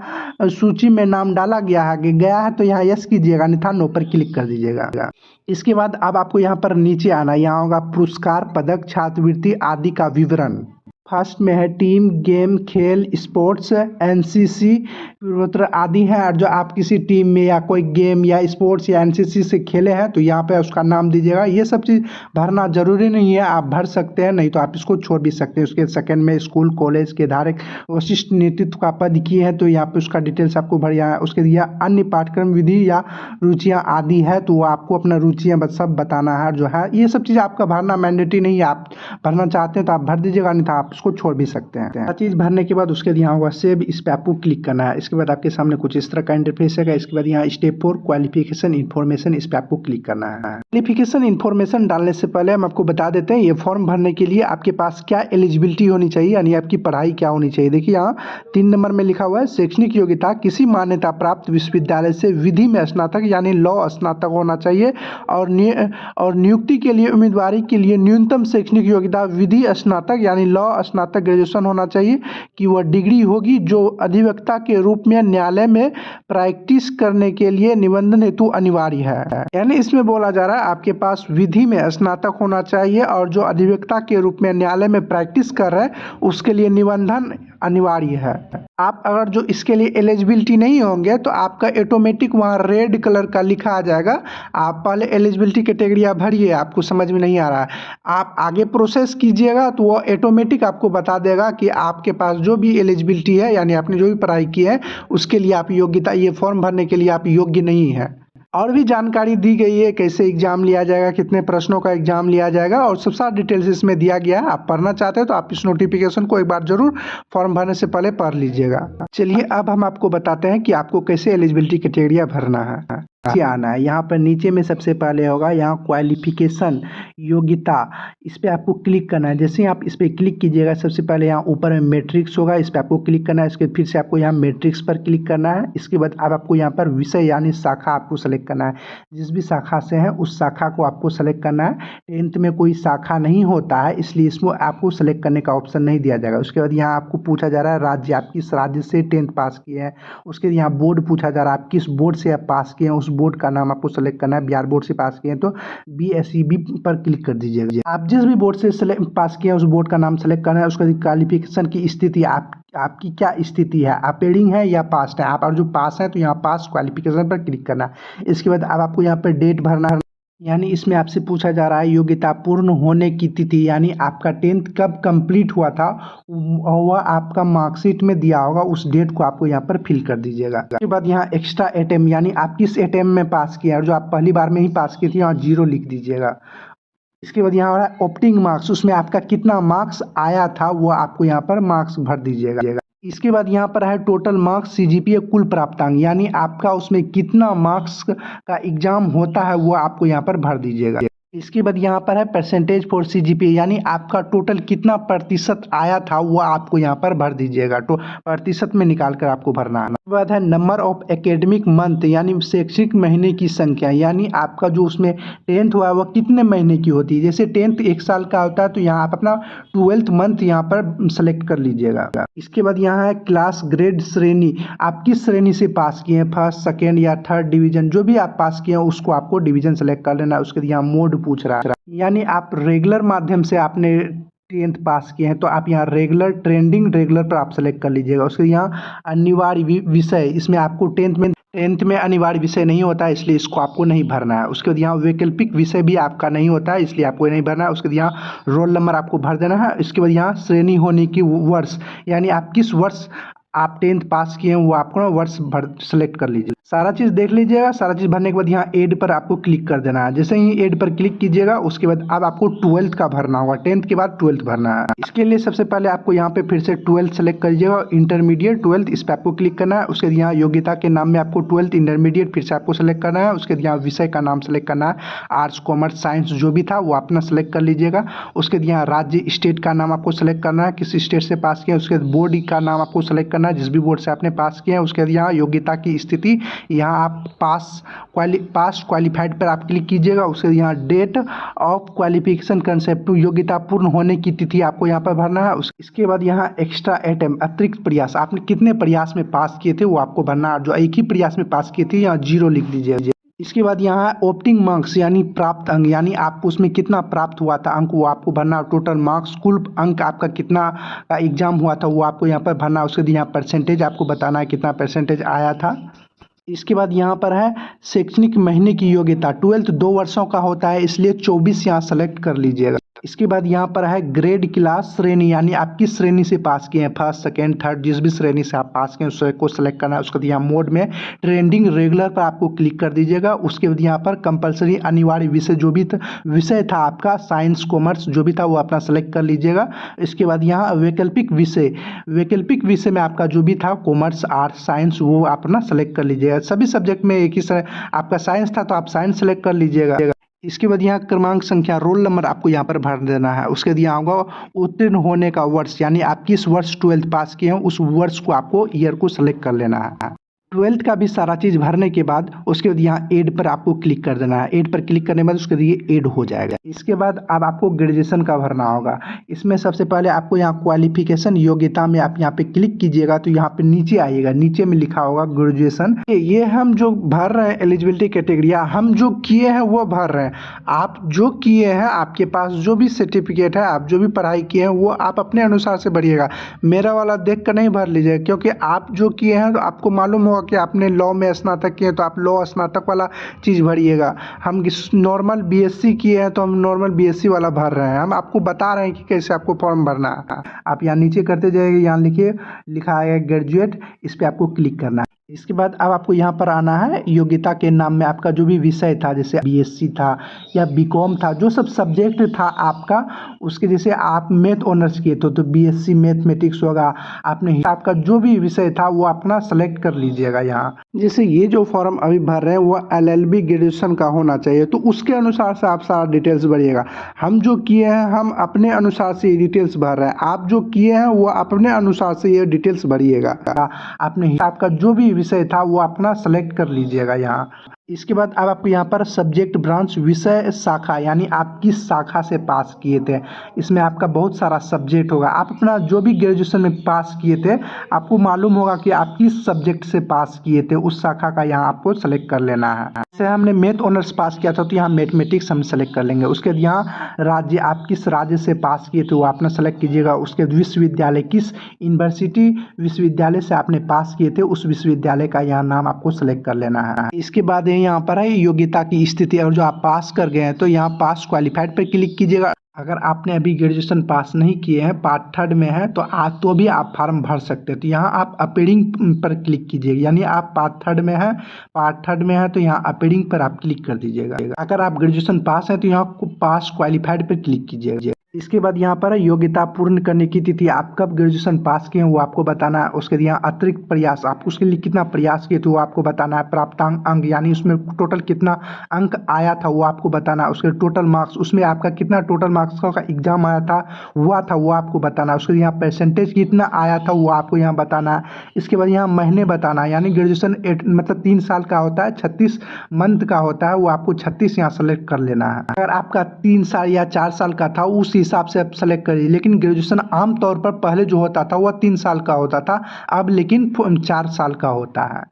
सूची में नाम डाला गया है तो यहाँ यस कीजिएगा, अन्यथा नो पर क्लिक कर दीजिएगा। इसके बाद अब आपको यहाँ पर नीचे आना, यहाँ होगा पुरस्कार, पदक, छात्रवृत्ति आदि का विवरण। फर्स्ट में है टीम, गेम, खेल, स्पोर्ट्स, एनसीसी, पूर्वोत्तर आदि है। और जो आप किसी टीम में या कोई गेम या स्पोर्ट्स या एनसीसी से खेले हैं तो यहाँ पे उसका नाम दीजिएगा। ये सब चीज़ भरना जरूरी नहीं है, आप भर सकते हैं, नहीं तो आप इसको छोड़ भी सकते हैं। उसके सेकंड में स्कूल कॉलेज के धारक वशिष्ठ नेतृत्व का पद किए हैं तो यहाँ पे उसका डिटेल्स आपको भरिया है। उसके दिया अन्य पाठ्यक्रम विधि या रुचियाँ आदि है तो वो आपको अपना रुचियाँ सब बताना है। जो है ये सब चीज़ आपका भरना मैंडेटरी नहीं है, आप भरना चाहते हैं तो आप भर दीजिएगा, नहीं तो आप इसको छोड़ भी सकते हैं। हर चीज़ भरने के बाद उसके यहाँ होगा सेव, इस पे आपको क्लिक करना है। इसके बाद आपके सामने कुछ इस तरह का इंटरफेस है। इसके बाद यहाँ स्टेप 4 क्वालिफिकेशन इन्फॉर्मेशन, इस पे आपको क्लिक करना है। क्वालिफिकेशन इन्फॉर्मेशन डालने से पहले हम आपको बता देते हैं ये फॉर्म भरने के लिए आपके पास क्या एलिजिबिलिटी होनी चाहिए, यानी आपकी पढ़ाई क्या होनी चाहिए। देखिए यहाँ 3 नंबर में लिखा हुआ है शैक्षणिक योग्यता किसी मान्यता प्राप्त विश्वविद्यालय से विधि में स्नातक यानी लॉ स्नातक होना चाहिए और नियुक्ति के लिए उम्मीदवारी के लिए न्यूनतम शैक्षणिक योग्यता विधि स्नातक यानी लॉ स्नातक ग्रेजुएशन होना चाहिए कि वह डिग्री होगी जो अधिवक्ता के रूप में न्यायालय में प्रैक्टिस करने के लिए निबंधन हेतु अनिवार्य है। यानी इसमें बोला जा रहा है आपके पास विधि में स्नातक होना चाहिए और जो अधिवक्ता के रूप में न्यायालय में प्रैक्टिस कर रहे हैं उसके लिए निबंधन अनिवार्य है। आप अगर जो इसके लिए एलिजिबिलिटी नहीं होंगे तो आपका ऑटोमेटिक वहाँ रेड कलर का लिखा आ जाएगा। आप पहले एलिजिबिलिटी कैटेगरी आप भरिए, आपको समझ में नहीं आ रहा है, आप आगे प्रोसेस कीजिएगा तो वो ऑटोमेटिक आपको बता देगा कि आपके पास जो भी एलिजिबिलिटी है यानी आपने जो भी पढ़ाई की है उसके लिए आप योग्यता, ये फॉर्म भरने के लिए आप योग्य नहीं है। और भी जानकारी दी गई है कैसे एग्जाम लिया जाएगा, कितने प्रश्नों का एग्जाम लिया जाएगा और सब सारा डिटेल्स इसमें दिया गया है। आप पढ़ना चाहते हैं तो आप इस नोटिफिकेशन को एक बार जरूर फॉर्म भरने से पहले पढ़ लीजिएगा। चलिए अब हम आपको बताते हैं कि आपको कैसे एलिजिबिलिटी क्राइटेरिया भरना है। आना है यहाँ पर नीचे में सबसे पहले होगा यहाँ क्वालिफिकेशन योग्यता, इस पे आपको क्लिक करना है। जैसे ही आप इस पे क्लिक कीजिएगा सबसे पहले यहाँ ऊपर में मैट्रिक्स होगा, इस पे आपको क्लिक करना है। इसके फिर से आपको यहाँ मैट्रिक्स पर क्लिक करना है। इसके बाद अब आपको यहाँ पर विषय यानी शाखा आपको सेलेक्ट करना है, जिस भी शाखा से है उस शाखा को आपको सेलेक्ट करना है। 10th में कोई शाखा नहीं होता है इसलिए इसमें आपको सेलेक्ट करने का ऑप्शन नहीं दिया जाएगा। उसके बाद यहाँ आपको पूछा जा रहा है राज्य, आप किस राज्य से 10th पास किए हैं। उसके यहाँ बोर्ड पूछा जा रहा है, आप किस बोर्ड से आप पास किए हैं, उस बोर्ड का नाम आपको सेलेक्ट करना है। बिहार बोर्ड से पास किए हैं तो BSEB पर क्लिक कर दीजिएगा। आप जिस भी बोर्ड से पास किए हैं उस बोर्ड का नाम सेलेक्ट करना है। उसका क्वालिफिकेशन की स्थिति, आपकी क्या स्थिति है, आप पेडिंग है या पास है। आप और जो पास है तो यहाँ पास क्वालिफिकेशन पर क्लिक करना है। इसके बाद अब आपको यहाँ पर डेट भरना है, यानी इसमें आपसे पूछा जा रहा है योग्यता पूर्ण होने की तिथि, यानी आपका 10th कब कंप्लीट हुआ था वह आपका मार्कशीट में दिया होगा, उस डेट को आपको यहाँ पर फिल कर दीजिएगा। उसके बाद यहाँ एक्स्ट्रा अटेम्प्ट यानी आप किस अटेम्प्ट में पास किया और जो आप पहली बार में ही पास की थी यहाँ 0 लिख दीजिएगा। इसके बाद यहाँ हो रहा है ऑप्टिंग मार्क्स, उसमें आपका कितना मार्क्स आया था वो आपको यहाँ पर मार्क्स भर दीजिएगा। इसके बाद यहाँ पर है टोटल मार्क्स CGPA कुल प्राप्तांक, यानी आपका उसमें कितना मार्क्स का एग्जाम होता है वो आपको यहाँ पर भर दीजिएगा। इसके बाद यहाँ पर है परसेंटेज फॉर CGPA, यानी आपका टोटल कितना प्रतिशत आया था वो आपको यहाँ पर भर दीजिएगा। तो प्रतिशत में निकाल कर आपको भरना है। उसके बाद है नंबर ऑफ एकेडमिक मंथ, यानी शैक्षणिक महीने की संख्या, यानी आपका जो उसमें 10th हुआ है वह कितने महीने की होती है। जैसे 10th 1 साल का होता है तो यहाँ आप अपना 12th मंथ यहाँ पर सेलेक्ट कर लीजिएगा। इसके बाद यहाँ है क्लास ग्रेड श्रेणी, आप किस श्रेणी से पास किए हैं, फर्स्ट सेकेंड या थर्ड डिवीजन, जो भी आप पास किए हैं उसको आपको डिवीजन सेलेक्ट कर लेना है। उसके बाद यहाँ मोड पूछ रहा है, यानी आप रेगुलर माध्यम से आपने 10th पास किए हैं तो आप यहाँ रेगुलर ट्रेंडिंग रेगुलर पर आप सेलेक्ट कर लीजिएगा। उसके यहाँ अनिवार्य विषय, इसमें आपको 10th में अनिवार्य विषय नहीं होता है इसलिए इसको आपको नहीं भरना है। उसके बाद यहाँ वैकल्पिक विषय भी आपका नहीं होता है इसलिए आपको नहीं भरना है। उसके बाद यहाँ रोल नंबर आपको भर देना है। इसके बाद यहाँ श्रेणी होने की वर्ष, यानी आप किस वर्ष आप 10th पास किए हैं वो आपको ना वर्ष भर सेलेक्ट कर लीजिए। सारा चीज़ देख लीजिएगा। सारा चीज़ भरने के बाद यहाँ एड पर आपको क्लिक कर देना है। जैसे ही एड पर क्लिक कीजिएगा उसके बाद अब आपको 12th का भरना होगा, 10th के बाद 12th भरना है। इसके लिए सबसे पहले आपको यहाँ पे फिर से 12th सेलेक्ट करिएगा, इंटरमीडिएट 12th इस पर आपको क्लिक करना है। उसके बाद यहाँ योग्यता के नाम में आपको 12th इंटरमीडिएट फिर से आपको सेलेक्ट करना है। उसके बाद यहाँ विषय का नाम सेलेक्ट करना है, आर्ट्स कॉमर्स साइंस जो भी था वो अपना सेलेक्ट कर लीजिएगा। उसके बाद यहाँ राज्य स्टेट का नाम आपको सेलेक्ट करना है, किस स्टेट से पास किया। उसके बाद बोर्ड का नाम आपको सेलेक्ट करना है, जिस भी बोर्ड से आपने पास किया है। उसके बाद यहाँ योग्यता की स्थिति, यहाँ आप पास क्वालिफाइड पर आप क्लिक कीजिएगा। उसके यहाँ डेट ऑफ क्वालिफिकेशन कंसेप्ट, योग्यता पूर्ण होने की तिथि आपको यहाँ पर भरना है। इसके बाद यहाँ एक्स्ट्रा अटेम्प्ट अतिरिक्त प्रयास, आपने कितने प्रयास में पास किए थे वो आपको भरना है। जो एक ही प्रयास में पास किए थे यहाँ 0 लिख दीजिएगा। इसके बाद यहाँ ऑप्टिंग मार्क्स यानी प्राप्त अंक, यानी आपको उसमें कितना प्राप्त हुआ था अंक, वो आपको भरना। टोटल मार्क्स, कुल अंक आपका कितना का एग्जाम हुआ था वो आपको यहाँ पर भरना। उसके बाद यहाँ परसेंटेज आपको बताना है कितना परसेंटेज आया था। इसके बाद यहाँ पर है शैक्षणिक महीने की योग्यता। 12th 2 वर्षों का होता है, इसलिए 24 यहाँ सेलेक्ट कर लीजिएगा। इसके बाद यहाँ पर है ग्रेड, क्लास, श्रेणी, यानी आप किस श्रेणी से पास किए हैं, फर्स्ट सेकेंड थर्ड, जिस भी श्रेणी से आप पास किए हैं उसको सेलेक्ट करना है। उसके बाद यहाँ मोड में ट्रेंडिंग रेगुलर पर आपको क्लिक कर दीजिएगा। उसके बाद यहाँ पर कंपलसरी अनिवार्य विषय, जो भी विषय था आपका साइंस कॉमर्स जो भी था वो अपना सेलेक्ट कर लीजिएगा। इसके बाद यहाँ वैकल्पिक विषय, वैकल्पिक विषय में आपका जो भी था कॉमर्स, आर्ट्स, साइंस, वो अपना सेलेक्ट कर लीजिएगा। सभी सब्जेक्ट में एक ही आपका साइंस था तो आप साइंस सेलेक्ट कर लीजिएगा। इसके बाद यहाँ क्रमांक संख्या, रोल नंबर आपको यहाँ पर भर देना है। उसके बाद यहाँ होगा उत्तीर्ण होने का वर्ष, यानी आप किस वर्ष 12th पास किए हैं उस वर्ष को आपको ईयर को सेलेक्ट कर लेना है। 12th का भी सारा चीज़ भरने के बाद उसके बाद यहाँ एड पर आपको क्लिक कर देना है। एड पर क्लिक करने के बाद उसके बाद ये एड हो जाएगा। इसके बाद अब आपको ग्रेजुएशन का भरना होगा। इसमें सबसे पहले आपको यहाँ क्वालिफिकेशन योग्यता में आप यहाँ पे क्लिक कीजिएगा तो यहाँ पे नीचे आइएगा, नीचे में लिखा होगा ग्रेजुएशन। ये हम जो भर रहे हैं एलिजिबिलिटी कैटेगरिया, हम जो किए हैं वो भर रहे हैं। आप जो किए हैं, आपके पास जो भी सर्टिफिकेट है, आप जो भी पढ़ाई किए हैं वो आप अपने अनुसार से भरिएगा। मेरा वाला देख कर नहीं भर लीजिएगा, क्योंकि आप जो किए हैं तो आपको मालूम होगा कि आपने लॉ में स्नातक किए तो आप लॉ स्नातक वाला चीज़ भरिएगा। हम नॉर्मल बीएससी किए हैं तो हम नॉर्मल बीएससी वाला भर रहे हैं। हम आपको बता रहे हैं कि कैसे आपको फॉर्म भरना है। आप यहाँ नीचे करते जाइए, यहाँ लिखिए, लिखा है ग्रेजुएट, इस पर आपको क्लिक करना है। इसके बाद अब आपको यहाँ पर आना है। योग्यता के नाम में आपका जो भी विषय था, जैसे बीएससी था या बीकॉम था, जो सब सब्जेक्ट था आपका, उसके जैसे आप मैथ ऑनर्स किए तो बीएससी मैथमेटिक्स होगा। आपने आपका जो भी विषय था वो अपना सेलेक्ट कर लीजिएगा। यहाँ जैसे ये जो फॉर्म अभी भर रहे हैं वो एलएलबी ग्रेजुएशन का होना चाहिए, तो उसके अनुसार से आप सारा डिटेल्स भरिएगा। हम जो किए हैं हम अपने अनुसार से ये डिटेल्स भर रहे हैं, आप जो किए हैं वो अपने अनुसार से ये डिटेल्स भरिएगा। आपने आपका जो भी विषय था वो अपना सेलेक्ट कर लीजिएगा यहाँ। इसके बाद अब आपको यहाँ पर सब्जेक्ट, ब्रांच, विषय, शाखा, यानी आप किस शाखा से पास किए थे। इसमें आपका बहुत सारा सब्जेक्ट होगा। आप अपना जो भी ग्रेजुएशन में पास किए थे आपको मालूम होगा कि आप किस सब्जेक्ट से पास किए थे, उस शाखा का यहाँ आपको सेलेक्ट कर लेना है। जैसे हमने मैथ ऑनर्स पास किया था तो यहाँ मैथमेटिक्स हम सेलेक्ट कर लेंगे। उसके बाद यहाँ राज्य, आप किस राज्य से पास किए थे वो अपना सेलेक्ट कीजिएगा। उसके बाद विश्वविद्यालय, किस यूनिवर्सिटी विश्वविद्यालय से आपने पास किए थे उस विश्वविद्यालय का यहाँ नाम आपको सेलेक्ट कर लेना है। इसके बाद यहाँ पर है योग्यता की स्थिति, और जो आप पास कर गए हैं तो यहाँ पास क्वालिफाइड पर क्लिक कीजिएगा। अगर आपने अभी ग्रेजुएशन पास नहीं किए हैं, पार्ट 3rd में है, तो तो भी आप फॉर्म भर सकते हैं। तो यहाँ आप अपीयरिंग पर क्लिक कीजिएगा, यानी आप पार्ट 3rd में है, पार्ट 3rd में है तो यहाँ अपीयरिंग पर आप क्लिक कर दीजिएगा। अगर आप ग्रेजुएशन पास है तो यहाँ पास क्वालिफाइड पर क्लिक कीजिएगा। इसके बाद यहाँ पर योग्यता पूर्ण करने की तिथि, आप कब ग्रेजुएशन पास किए हैं वो आपको बताना है। उसके यहाँ अतिरिक्त प्रयास, आप उसके लिए कितना प्रयास किए थे वो आपको बताना है। प्राप्तांक अंक, यानी उसमें टोटल कितना अंक आया था वो आपको बताना है। उसके टोटल मार्क्स, उसमें आपका कितना टोटल मार्क्स का एग्जाम आया था वो आपको बताना है। उसके यहाँ परसेंटेज कितना आया था वो आपको यहाँ बताना है। इसके बाद यहाँ महीने बताना है, यानी ग्रेजुएशन मतलब 3 साल का होता है, 36 मंथ का होता है, वो आपको 36 यहाँ सेलेक्ट कर लेना है। अगर आपका 3 साल या 4 साल का था उस हिसाब से आप सेलेक्ट करिए। लेकिन ग्रेजुएशन आमतौर पर पहले जो होता था वह 3 साल का होता था, अब लेकिन 4 साल का होता है।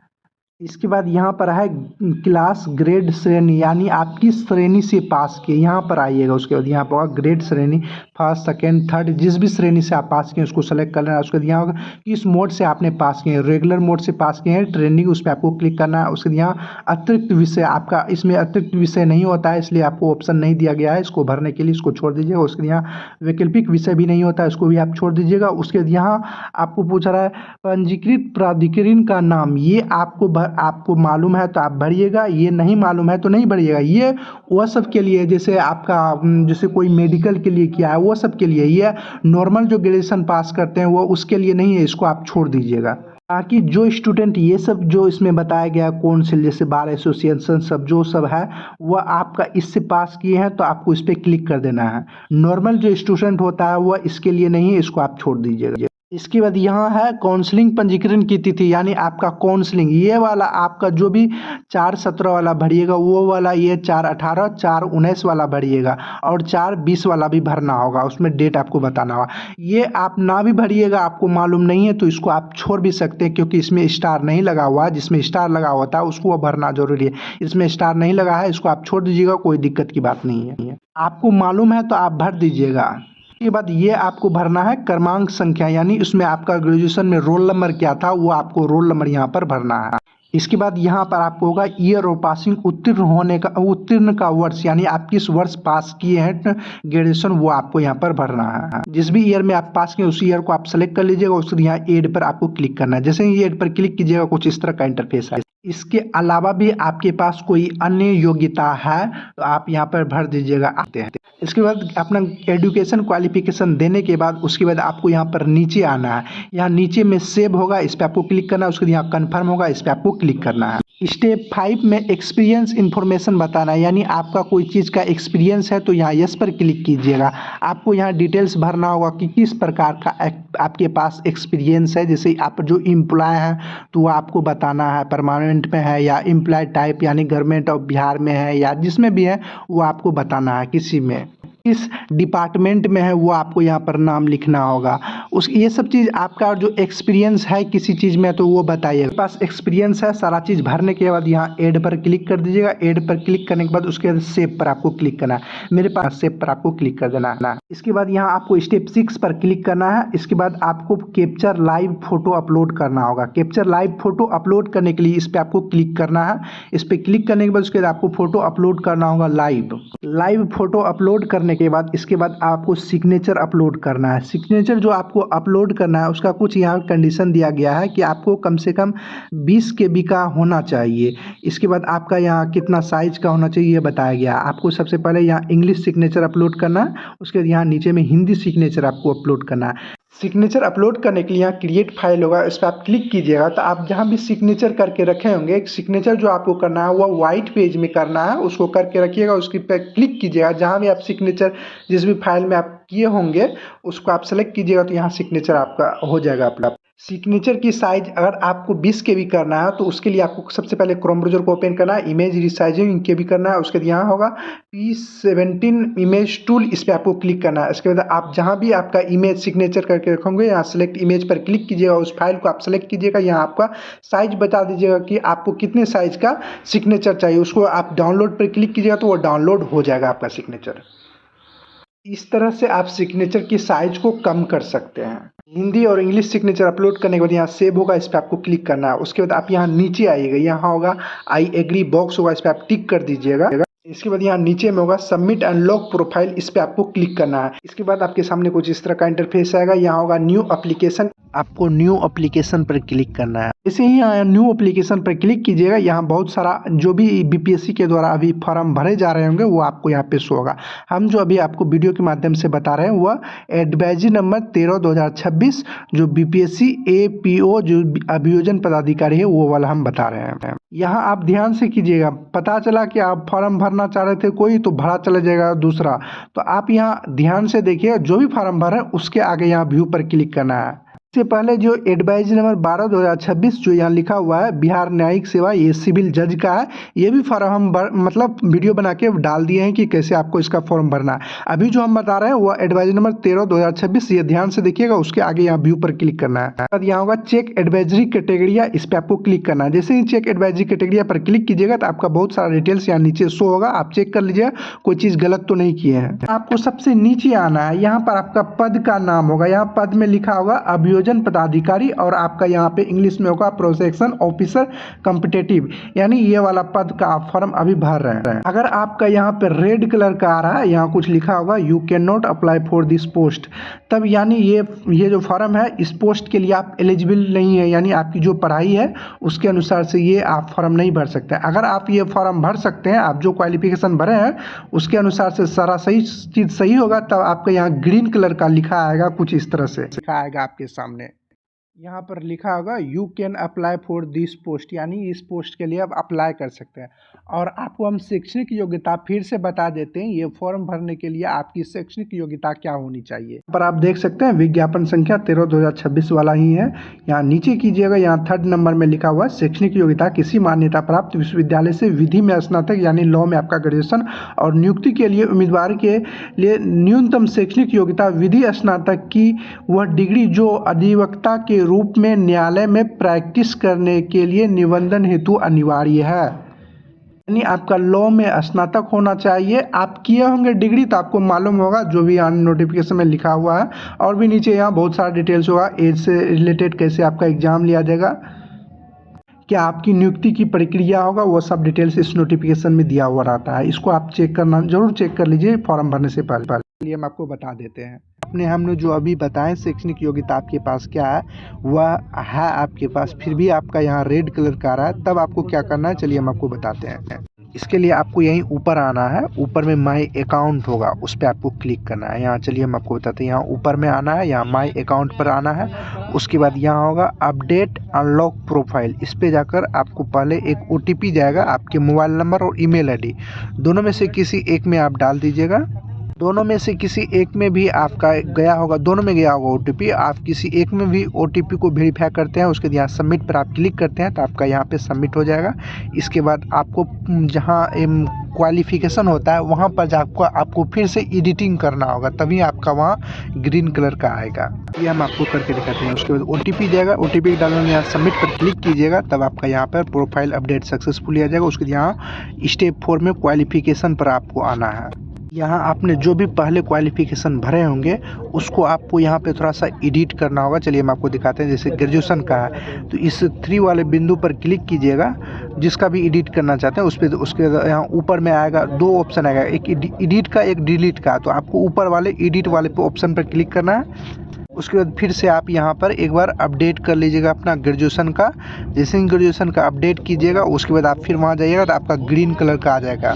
इसके बाद यहाँ पर है क्लास, ग्रेड, श्रेणी, यानी आप किस श्रेणी से पास किए यहाँ पर आइएगा। उसके बाद यहाँ पर ग्रेड, श्रेणी, फर्स्ट, सेकेंड, थर्ड, जिस भी श्रेणी से आप पास किए उसको सेलेक्ट करना है। उसके बाद यहाँ होगा किस मोड से आपने पास किए हैं, रेगुलर मोड से पास किए हैं, ट्रेंडिंग, उस पर आपको क्लिक करना है। उसके बाद यहाँ अतिरिक्त विषय, आपका इसमें अतिरिक्त विषय नहीं होता है इसलिए आपको ऑप्शन नहीं दिया गया है इसको भरने के लिए, इसको छोड़ दीजिएगा। उसके बाद यहाँ वैकल्पिक विषय भी नहीं होता है, इसको भी आप छोड़ दीजिएगा। उसके बाद यहाँ आपको पूछ रहा है पंजीकृत प्राधिकरण का नाम, ये आपको मालूम है तो आप भरिएगा, ये नहीं मालूम है तो नहीं भरिएगा। ये वह सब के लिए, जैसे आपका जैसे कोई मेडिकल के लिए किया है वो सब के लिए, ये नॉर्मल जो ग्रेजुएशन पास करते हैं वो उसके लिए नहीं है, इसको आप छोड़ दीजिएगा। ताकि जो स्टूडेंट ये सब जो इसमें बताया गया काउंसिल जैसे बार एसोसिएशन सब जो सब है वह आपका इससे पास किए हैं तो आपको इस पर क्लिक कर देना है। नॉर्मल जो स्टूडेंट होता है वह इसके लिए नहीं है, इसको आप छोड़ दीजिएगा। इसके बाद यहाँ है काउंसलिंग पंजीकरण की तिथि, यानी आपका काउंसलिंग ये वाला आपका जो भी 4/17 वाला भरिएगा वो वाला, ये 4/18 4/19 वाला भरिएगा और 4/20 वाला भी भरना होगा, उसमें डेट आपको बताना होगा। ये आप ना भी भरिएगा, आपको मालूम नहीं है तो इसको आप छोड़ भी सकते हैं, क्योंकि इसमें स्टार नहीं लगा हुआ है। जिसमें स्टार लगा होता है उसको भरना जरूरी है, इसमें स्टार नहीं लगा है, इसको आप छोड़ दीजिएगा, कोई दिक्कत की बात नहीं है। आपको मालूम है तो आप भर दीजिएगा। के बाद ये आपको भरना है क्रमांक संख्या, यानी उसमें आपका ग्रेजुएशन में रोल नंबर क्या था वो आपको रोल नंबर यहाँ पर भरना है। इसके बाद यहाँ पर आपको होगा ईयर ऑफ पासिंग, उत्तीर्ण का वर्ष, यानी आप किस वर्ष पास किए हैं ग्रेजुएशन वो आपको यहाँ पर भरना है। जिस भी ईयर में आप पास किए उस ईयर को आप सेलेक्ट कर लीजिएगा, उसके यहाँ एड पर आपको क्लिक करना है। जैसे ही एड पर क्लिक कीजिएगा कुछ इस तरह का इंटरफेस है। इसके अलावा भी आपके पास कोई अन्य योग्यता है तो आप यहाँ पर भर दीजिएगा। आते हैं इसके बाद अपना एजुकेशन क्वालिफिकेशन देने के बाद उसके बाद आपको यहाँ पर नीचे आना है। यहाँ नीचे में सेव होगा, इस पर आपको क्लिक करना है। उसके बाद यहाँ कन्फर्म होगा, इस पर आपको क्लिक करना है। स्टेप 5 में एक्सपीरियंस इन्फॉर्मेशन बताना है, यानी आपका कोई चीज़ का एक्सपीरियंस है तो यहाँ यस पर क्लिक कीजिएगा। आपको यहाँ डिटेल्स भरना होगा कि किस प्रकार का आपके पास एक्सपीरियंस है। जैसे आप जो एम्प्लॉय हैं तो वो आपको बताना है, परमानेंट में है या एम्प्लॉय टाइप यानी गवर्नमेंट ऑफ बिहार में है या जिसमें भी है वो आपको बताना है। किसी में किस डिपार्टमेंट में है वो आपको यहाँ पर नाम लिखना होगा। ये सब चीज़ आपका जो एक्सपीरियंस है किसी चीज़ में तो वो बताइए। पास एक्सपीरियंस है सारा चीज़ भरने के बाद यहाँ ऐड पर क्लिक कर दीजिएगा। ऐड पर क्लिक करने के बाद उसके बाद सेव पर आपको क्लिक करना है। मेरे पास सेव पर आपको क्लिक कर देना है। इसके बाद यहाँ आपको स्टेप 6 पर क्लिक करना है। इसके बाद आपको कैप्चर लाइव फोटो अपलोड करना होगा। कैप्चर लाइव फोटो अपलोड करने के लिए इस पर आपको क्लिक करना है। इस पर क्लिक करने के बाद उसके बाद आपको फोटो अपलोड करना होगा। लाइव फोटो अपलोड करने के बाद इसके बाद आपको सिग्नेचर अपलोड करना है। सिग्नेचर जो आपको अपलोड करना है उसका कुछ यहाँ कंडीशन दिया गया है कि आपको कम से कम 20 KB का होना चाहिए। इसके बाद आपका यहाँ कितना साइज का होना चाहिए ये बताया गया। आपको सबसे पहले यहाँ इंग्लिश सिग्नेचर अपलोड करना है, उसके बाद यहाँ नीचे में हिंदी सिग्नेचर आपको अपलोड करना है। सिग्नेचर अपलोड करने के लिए यहाँ क्रिएट फाइल होगा, इस पर आप क्लिक कीजिएगा तो आप जहाँ भी सिग्नेचर करके रखे होंगे, एक सिग्नेचर जो आपको करना है वह वाइट पेज में करना है, उसको करके रखिएगा। उसके पे क्लिक कीजिएगा, जहाँ भी आप सिग्नेचर जिस भी फाइल में आप किए होंगे उसको आप सेलेक्ट कीजिएगा तो यहाँ सिग्नेचर आपका हो जाएगा अपना। सिग्नेचर की साइज अगर आपको 20 KB करना है तो उसके लिए आपको सबसे पहले क्रोम ब्राउज़र को ओपन करना है, इमेज रिसाइजिंग के भी करना है। उसके बाद यहाँ होगा P17 इमेज टूल, इस पर आपको क्लिक करना है। इसके बाद आप जहाँ भी आपका इमेज सिग्नेचर करके रखोगे यहाँ सेलेक्ट इमेज पर क्लिक कीजिएगा, उस फाइल को आप सेलेक्ट कीजिएगा। यहाँ आपका साइज बता दीजिएगा कि आपको कितने साइज का सिग्नेचर चाहिए, उसको आप डाउनलोड पर क्लिक कीजिएगा तो वो डाउनलोड हो जाएगा आपका सिग्नेचर। इस तरह से आप सिग्नेचर की साइज को कम कर सकते हैं। हिंदी और इंग्लिश सिग्नेचर अपलोड करने के बाद यहाँ सेव होगा, इस पर आपको क्लिक करना है। उसके बाद आप यहाँ नीचे आइएगा, यहाँ होगा आई एग्री बॉक्स होगा, इस पर आप टिक कर दीजिएगा। इसके बाद यहाँ नीचे में होगा सबमिट एंड लॉक प्रोफाइल, इस पर आपको क्लिक करना है। इसके बाद आपके सामने कुछ इस तरह का इंटरफेस आएगा। यहाँ होगा न्यू एप्लीकेशन, आपको न्यू एप्लीकेशन पर क्लिक करना है। जैसे ही यहाँ न्यू एप्लीकेशन पर क्लिक कीजिएगा, यहाँ बहुत सारा जो भी BPSC के द्वारा अभी फॉर्म भरे जा रहे होंगे वो आपको यहाँ पे शो होगा। हम जो अभी आपको वीडियो के माध्यम से बता रहे हैं वह एडवाइजरी नंबर 13/2026 जो BPSC APO जो अभियोजन पदाधिकारी है वो वाला हम बता रहे हैं। यहाँ आप ध्यान से कीजिएगा, पता चला कि आप फॉर्म भरना चाह रहे थे कोई तो भरा चला जाएगा दूसरा, तो आप यहाँ ध्यान से देखिए जो भी फॉर्म भर है उसके आगे यहाँ व्यू पर क्लिक करना है। इससे पहले जो एडवाइजरी नंबर 12/2026 जो यहाँ लिखा हुआ है बिहार न्यायिक सेवा, ये सिविल जज का है। ये भी फॉर्म हम मतलब वीडियो बना के डाल दिए हैं कि कैसे आपको इसका फॉर्म भरना है। अभी जो हम बता रहे हैं वो एडवाइजरी नंबर 13/2026, ये ध्यान से देखिएगा। उसके आगे यहाँ व्यू पर क्लिक करना है। यहाँ होगा चेक एडवाइजरी कैटेगरिया, इस पर आपको क्लिक करना है। जैसे ही चेक एडवाइजरी कैटेगरिया पर क्लिक कीजिएगा तो आपका बहुत सारा डिटेल्स यहाँ नीचे शो होगा, आप चेक कर लीजिएगा कोई चीज़ गलत तो नहीं किए हैं। आपको सबसे नीचे आना है, यहाँ पर आपका पद का नाम होगा, यहाँ पद में लिखा होगा अभियोजन पदाधिकारी और आपका यहाँ पे इंग्लिश में होगा प्रोसेक्शन ऑफिसर कॉम्पिटिटिव, यानी ये वाला पद का आप फॉर्म अभी भर रहे हैं। अगर आपका यहाँ पे रेड कलर का आ रहा है, यहाँ कुछ लिखा होगा you can not apply for this post, तब यानी ये जो फॉर्म है इस पोस्ट के लिए आप एलिजिबल नहीं है, यानी आपकी जो पढ़ाई है उसके अनुसार से ये आप फॉर्म नहीं भर सकते। अगर आप ये फॉर्म भर सकते हैं, आप जो क्वालिफिकेशन भरे हैं उसके अनुसार से सारा सही चीज़ सही होगा, तब आपका यहाँ ग्रीन कलर का लिखा आएगा, कुछ इस तरह से लिखा आएगा आपके सामने। यहाँ पर लिखा होगा you can apply for this post, यानी इस पोस्ट के लिए आप अप्लाई कर सकते हैं। और आपको हम शैक्षणिक योग्यता फिर से बता देते हैं, ये फॉर्म भरने के लिए आपकी शैक्षणिक योग्यता क्या होनी चाहिए। पर आप देख सकते हैं विज्ञापन संख्या 13/2026 वाला ही है। यहाँ नीचे कीजिएगा, यहाँ 3rd नंबर में लिखा हुआ है शैक्षणिक योग्यता किसी मान्यता प्राप्त विश्वविद्यालय से विधि में स्नातक यानी लॉ में आपका ग्रेजुएशन, और नियुक्ति के लिए उम्मीदवार के लिए न्यूनतम शैक्षणिक योग्यता विधि स्नातक की वह डिग्री जो अधिवक्ता के रूप में न्यायालय में प्रैक्टिस करने के लिए निबंधन हेतु अनिवार्य है। यानी आपका लॉ में स्नातक होना चाहिए। आप किए होंगे डिग्री तो आपको मालूम होगा जो भी यहाँ नोटिफिकेशन में लिखा हुआ है, और भी नीचे यहाँ बहुत सारा डिटेल्स होगा, एज से रिलेटेड कैसे आपका एग्जाम लिया जाएगा, क्या आपकी नियुक्ति की प्रक्रिया होगा, वो सब डिटेल्स इस नोटिफिकेशन में दिया हुआ रहता है। इसको आप चेक करना जरूर चेक कर लीजिए फॉर्म भरने से पहले। चलिए हम आपको बता देते हैं। हमने जो अभी बताएं शैक्षणिक योग्यता आपके पास क्या है, वह है आपके पास, फिर भी आपका यहाँ रेड कलर का आ रहा है, तब आपको क्या करना है चलिए हम आपको बताते हैं। इसके लिए आपको यहीं ऊपर आना है, ऊपर में माई अकाउंट होगा, उस पर आपको क्लिक करना है। यहाँ चलिए हम आपको बताते हैं, यहाँ ऊपर में आना है, यहाँ माई अकाउंट पर आना है। उसके बाद यहाँ होगा अपडेट अनलॉक प्रोफाइल, इस पे जाकर आपको पहले एक OTP जाएगा, आपके मोबाइल नंबर और ईमेल ID दोनों में से किसी एक में आप डाल दीजिएगा। दोनों में से किसी एक में भी आपका गया होगा, दोनों में गया होगा OTP, आप किसी एक में भी OTP को वेरीफाई करते हैं, उसके यहाँ सबमिट पर आप क्लिक करते हैं तो आपका यहाँ पे सबमिट हो जाएगा। इसके बाद आपको जहाँ क्वालिफिकेशन होता है वहाँ पर जाकर आपको फिर से एडिटिंग करना होगा, तभी आपका वहाँ ग्रीन कलर का आएगा। ये हम आपको करके दिखाते हैं। उसके बाद OTP जाएगा, OTP डालने यहाँ सबमिट पर क्लिक कीजिएगा, तब आपका यहाँ पर प्रोफाइल अपडेट सक्सेसफुली आ जाएगा। उसके यहाँ स्टेप 4 में क्वालिफिकेशन पर आपको आना है। यहाँ आपने जो भी पहले क्वालिफिकेशन भरे होंगे उसको आपको यहाँ पे थोड़ा सा एडिट करना होगा। चलिए हम आपको दिखाते हैं। जैसे ग्रेजुएशन का है तो इस 3 वाले बिंदु पर क्लिक कीजिएगा, जिसका भी एडिट करना चाहते हैं उस पर। उसके यहाँ ऊपर में आएगा 2 ऑप्शन आएगा, एक एडिट का एक डिलीट का, तो आपको ऊपर वाले एडिट वाले पे ऑप्शन पर क्लिक करना है। उसके बाद फिर से आप यहाँ पर एक बार अपडेट कर लीजिएगा अपना ग्रेजुएशन का। जैसे ही ग्रेजुएशन का अपडेट कीजिएगा उसके बाद आप फिर वहाँ जाइएगा तो आपका ग्रीन कलर का आ जाएगा।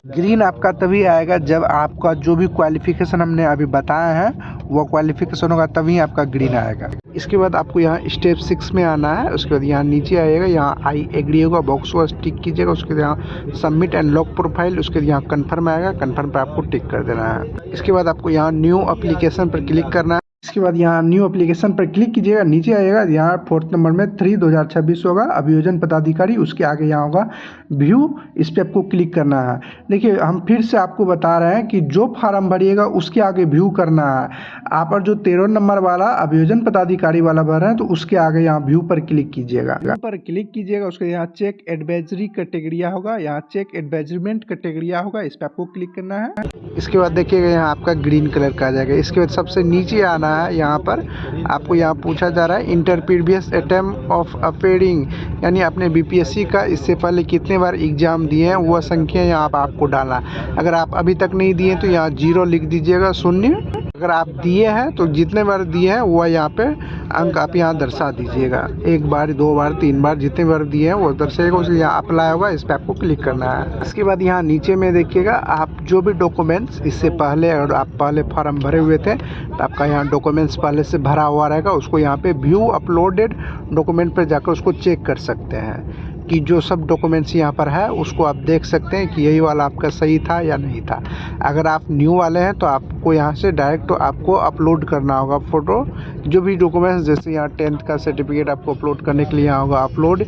ग्रीन आपका तभी आएगा जब आपका जो भी क्वालिफिकेशन हमने अभी बताया है वो क्वालिफिकेशन होगा, तभी आपका ग्रीन आएगा। इसके बाद आपको यहाँ स्टेप 6 में आना है। उसके बाद यहाँ नीचे आएगा, यहाँ आई एग्री होगा, बॉक्स को टिक कीजिएगा। उसके बाद यहाँ सबमिट एंड लॉक प्रोफाइल, उसके बाद यहाँ कन्फर्म आएगा, कन्फर्म पर आपको टिक कर देना है। इसके बाद आपको यहाँ न्यू एप्लीकेशन पर क्लिक करना है। इसके बाद यहाँ न्यू एप्लीकेशन पर क्लिक कीजिएगा, नीचे आएगा यहाँ 4th नंबर में 3/2026 होगा, अभियोजन पदाधिकारी। उसके आगे यहाँ होगा व्यू, इस पर आपको क्लिक करना है। देखिए हम फिर से आपको बता रहे हैं कि जो फार्म भरिएगा उसके आगे व्यू करना है। आप और जो 13 नंबर वाला अभियोजन पदाधिकारी वाला भर रहे हैं तो उसके आगे यहाँ व्यू पर क्लिक कीजिएगा। व्यू पर क्लिक कीजिएगा, उसके यहाँ चेक एडवाइजरी कैटेगरिया होगा, यहाँ चेक एडवाइजमेंट कैटेगरिया होगा, इस पर आपको क्लिक करना है। इसके बाद देखिएगा यहाँ आपका ग्रीन कलर का आ जाएगा। इसके बाद सबसे नीचे आना है, यहाँ पर आपको यहाँ पूछा जा रहा है inter previous attempt of appearing, यानी आपने BPSC का इससे पहले कितने बार एग्जाम दिए हैं वह संख्या यहाँ पर आपको डालना। अगर आप अभी तक नहीं दिए तो यहाँ 0 लिख दीजिएगा, 0। अगर आप दिए हैं तो जितने बार दिए हैं वह यहाँ पे अंक आप यहाँ दर्शा दीजिएगा, 1 बार 2 बार 3 बार जितने बार दिए हैं वो दर्शाएगा। उसके यहाँ अप्लाई होगा, इस पर आपको क्लिक करना है। इसके बाद यहाँ नीचे में देखिएगा आप जो भी डॉक्यूमेंट्स इससे पहले और आप पहले फॉर्म भरे हुए थे तो आपका यहाँ डॉक्यूमेंट्स पहले से भरा हुआ रहेगा, उसको यहाँ पे व्यू अपलोडेड डॉक्यूमेंट पर जाकर उसको चेक कर सकते हैं कि जो सब डॉक्यूमेंट्स यहाँ पर है उसको आप देख सकते हैं कि यही वाला आपका सही था या नहीं था। अगर आप न्यू वाले हैं तो आपको यहाँ से डायरेक्ट आपको अपलोड करना होगा फ़ोटो, जो भी डॉक्यूमेंट्स। जैसे यहाँ 10th का सर्टिफिकेट आपको अपलोड करने के लिए यहाँ होगा अपलोड,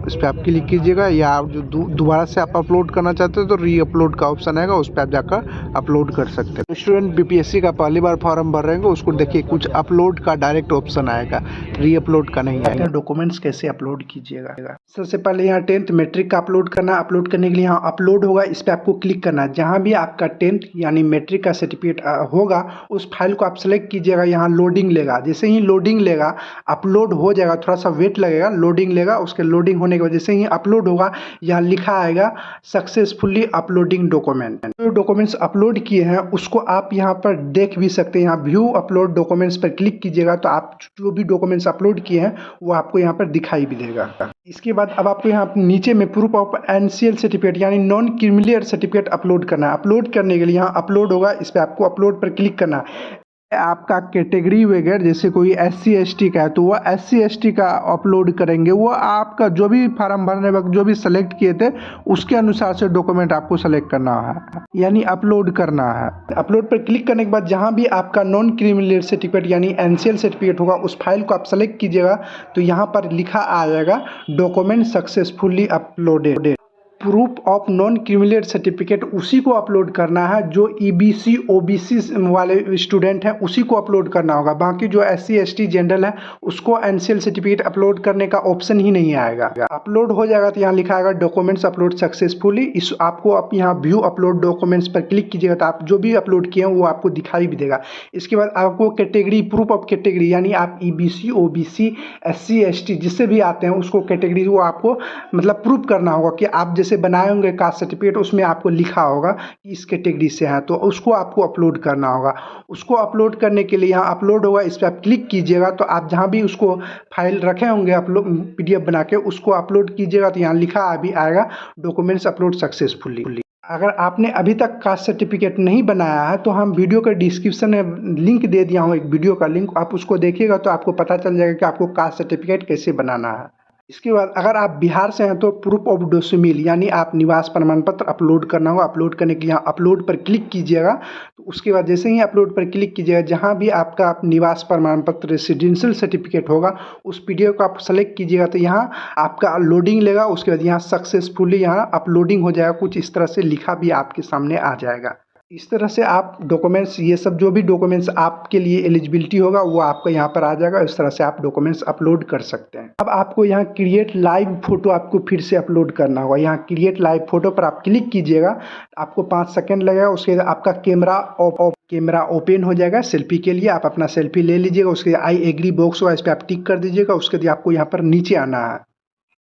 उस पर आप क्लिक कीजिएगा। या आप जो दोबारा से आप अपलोड करना चाहते हो तो री अपलोड का ऑप्शन आएगा, उस पर आप जाकर अपलोड कर सकते हैं। स्टूडेंट BPSC का पहली बार फॉर्म भर रहे हैं उसको देखिए कुछ अपलोड का डायरेक्ट ऑप्शन आएगा, री अपलोड का नहीं आएगा। डॉक्यूमेंट्स कैसे अपलोड कीजिएगा, सबसे पहले यहाँ 10th मैट्रिक का अपलोड करना। अपलोड करने के लिए यहाँ अपलोड होगा, इस पर आपको क्लिक करना है। जहाँ भी आपका 10th यानी मैट्रिक का सर्टिफिकेट होगा उस फाइल को आप सेलेक्ट कीजिएगा। यहाँ लोडिंग लेगा, जैसे ही लोडिंग लेगा अपलोड हो जाएगा, थोड़ा सा वेट लगेगा, लोडिंग लेगा। उसके लोडिंग होने के बाद जैसे ही अपलोड होगा यहाँ लिखा आएगा सक्सेसफुली अपलोडिंग डॉक्यूमेंट। जो डॉक्यूमेंट्स अपलोड किए हैं उसको आप यहाँ पर देख भी सकते हैं। यहाँ व्यू अपलोड डॉक्यूमेंट्स पर क्लिक कीजिएगा तो आप जो भी डॉक्यूमेंट्स अपलोड किए हैं वो आपको यहाँ पर दिखाई भी देगा। इसके बाद अब आपको यहाँ नीचे में प्रूफ ऑफ NCL सर्टिफिकेट यानी नॉन क्रिमिनल सर्टिफिकेट अपलोड करना है। अपलोड करने के लिए यहाँ अपलोड होगा, इस पर आपको अपलोड पर क्लिक करना है। आपका कैटेगरी वगैरह जैसे कोई SC ST का है तो वो SC ST का अपलोड करेंगे। वो आपका जो भी फॉर्म भरने वक्त जो भी सेलेक्ट किए थे उसके अनुसार से डॉक्यूमेंट आपको सेलेक्ट करना है, यानी अपलोड करना है। अपलोड पर क्लिक करने के बाद जहाँ भी आपका नॉन क्रिमिनल सर्टिफिकेट यानी NCL सर्टिफिकेट होगा उस फाइल को आप सेलेक्ट कीजिएगा तो यहाँ पर लिखा आ जाएगा document successfully uploaded. Proof of non criminal certificate उसी को अपलोड करना है जो EBC OBC वाले स्टूडेंट हैं, उसी को अपलोड करना होगा। बाकी जो SC ST जनरल है उसको NCL सर्टिफिकेट अपलोड करने का ऑप्शन ही नहीं आएगा। अपलोड हो जाएगा तो यहाँ लिखा आएगा डॉक्यूमेंट्स अपलोड सक्सेसफुली। इस आपको आप यहाँ व्यू अपलोड डॉक्यूमेंट्स पर क्लिक कीजिएगा तो आप जो भी अपलोड किए हैं वो आपको दिखाई भी देगा। इसके बाद आपको कैटेगरी प्रूफ ऑफ कैटेगरी यानी आप EBC OBC SC ST जिससे भी आते हैं उसको कैटेगरी वो आपको मतलब प्रूफ करना होगा कि आप जैसे बनाए होंगे कास्ट सर्टिफिकेट उसमें आपको लिखा होगा कि इस कैटेगरी से है तो उसको आपको अपलोड करना होगा। उसको अपलोड करने के लिए यहाँ अपलोड होगा, इस पर आप क्लिक कीजिएगा तो आप जहाँ भी उसको फाइल रखे होंगे अपलोड PDF बना के उसको अपलोड कीजिएगा तो यहाँ लिखा अभी आएगा डॉक्यूमेंट्स अपलोड सक्सेसफुली। अगर आपने अभी तक कास्ट सर्टिफिकेट नहीं बनाया है तो हम वीडियो के डिस्क्रिप्शन में लिंक दे दिया हूँ, एक वीडियो का लिंक, आप उसको देखिएगा तो आपको पता चल जाएगा कि आपको कास्ट सर्टिफिकेट कैसे बनाना है। इसके बाद अगर आप बिहार से हैं तो प्रूफ ऑफ डोमिसाइल यानी आप निवास प्रमाण पत्र अपलोड करना होगा। अपलोड करने के लिए यहाँ अपलोड पर क्लिक कीजिएगा तो उसके बाद जैसे ही अपलोड पर क्लिक कीजिएगा जहाँ भी आपका निवास प्रमाण पत्र रेसिडेंशियल सर्टिफिकेट होगा उस PDF को आप सेलेक्ट कीजिएगा तो यहाँ आपका लोडिंग लेगा। उसके बाद यहाँ सक्सेसफुली यहाँ अपलोडिंग हो जाएगा, कुछ इस तरह से लिखा भी आपके सामने आ जाएगा। इस तरह से आप डॉक्यूमेंट्स ये सब जो भी डॉक्यूमेंट्स आपके लिए एलिजिबिलिटी होगा वो आपका यहाँ पर आ जाएगा। इस तरह से आप डॉक्यूमेंट्स अपलोड कर सकते हैं। अब आपको यहाँ क्रिएट लाइव फोटो आपको फिर से अपलोड करना होगा। यहाँ क्रिएट लाइव फोटो पर आप क्लिक कीजिएगा, आपको 5 सेकंड लगेगा। उसके बाद आपका कैमरा ओपन हो जाएगा सेल्फी के लिए। आप अपना सेल्फी ले लीजिएगा, उसके आई एग्री बॉक्स होगा इस पर आप टिक कर दीजिएगा। उसके बाद आपको यहाँ पर नीचे आना है,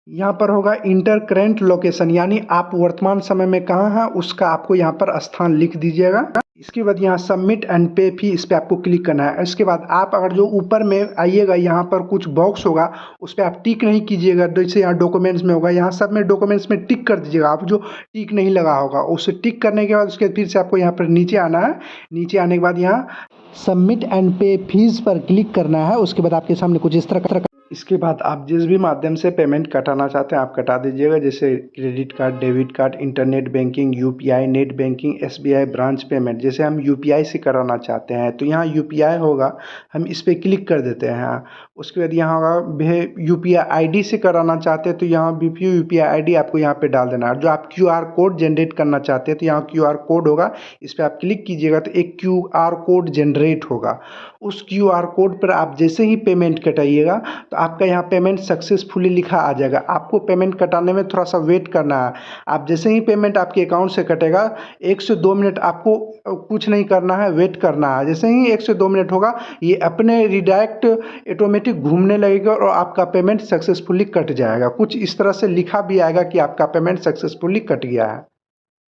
यहाँ पर होगा इंटर करेंट लोकेशन यानी आप वर्तमान समय में कहाँ हैं उसका आपको यहाँ पर स्थान लिख दीजिएगा। इसके बाद यहाँ सबमिट एंड पे फी इस पर आपको क्लिक करना है। इसके बाद आप अगर जो ऊपर में आइएगा यहाँ पर कुछ बॉक्स होगा उस पर आप टिक नहीं कीजिएगा, जैसे यहाँ डॉक्यूमेंट्स में होगा यहाँ सब में डॉक्यूमेंट्स में टिक कर दीजिएगा। आप जो टिक नहीं लगा होगा उसे टिक करने के बाद उसके फिर से आपको यहाँ पर नीचे आना है। नीचे आने के बाद यहाँ सबमिट एंड पे फीस पर क्लिक करना है। उसके बाद आपके सामने कुछ इस तरह का इसके बाद आप जिस भी माध्यम से पेमेंट कटाना चाहते हैं आप कटा दीजिएगा, जैसे credit card, debit card, internet banking, UPI, net banking, SBI branch payment. जैसे हम UPI से कराना चाहते हैं तो यहाँ UPI होगा, हम इस पर क्लिक कर देते हैं। उसके बाद यहाँ होगा UPI ID से कराना चाहते हैं तो यहाँ UPI ID आपको यहाँ पे डाल देना है। जो आप QR कोड जनरेट करना चाहते हैं तो यहाँ QR कोड होगा, इस पर आप क्लिक कीजिएगा तो एक QR कोड जनरेट होगा। उस QR कोड पर आप जैसे ही पेमेंट कटाइएगा तो आपका यहाँ पेमेंट सक्सेसफुली लिखा आ जाएगा। आपको पेमेंट कटाने में थोड़ा सा वेट करना है। आप जैसे ही पेमेंट आपके अकाउंट से कटेगा 1 से 2 मिनट आपको कुछ नहीं करना है, वेट करना है। जैसे ही 1 से 2 मिनट होगा ये अपने रिडायरेक्ट ऑटोमेटिक घूमने लगेगा और आपका पेमेंट सक्सेसफुली कट जाएगा। कुछ इस तरह से लिखा भी आएगा कि आपका पेमेंट सक्सेसफुली कट गया है।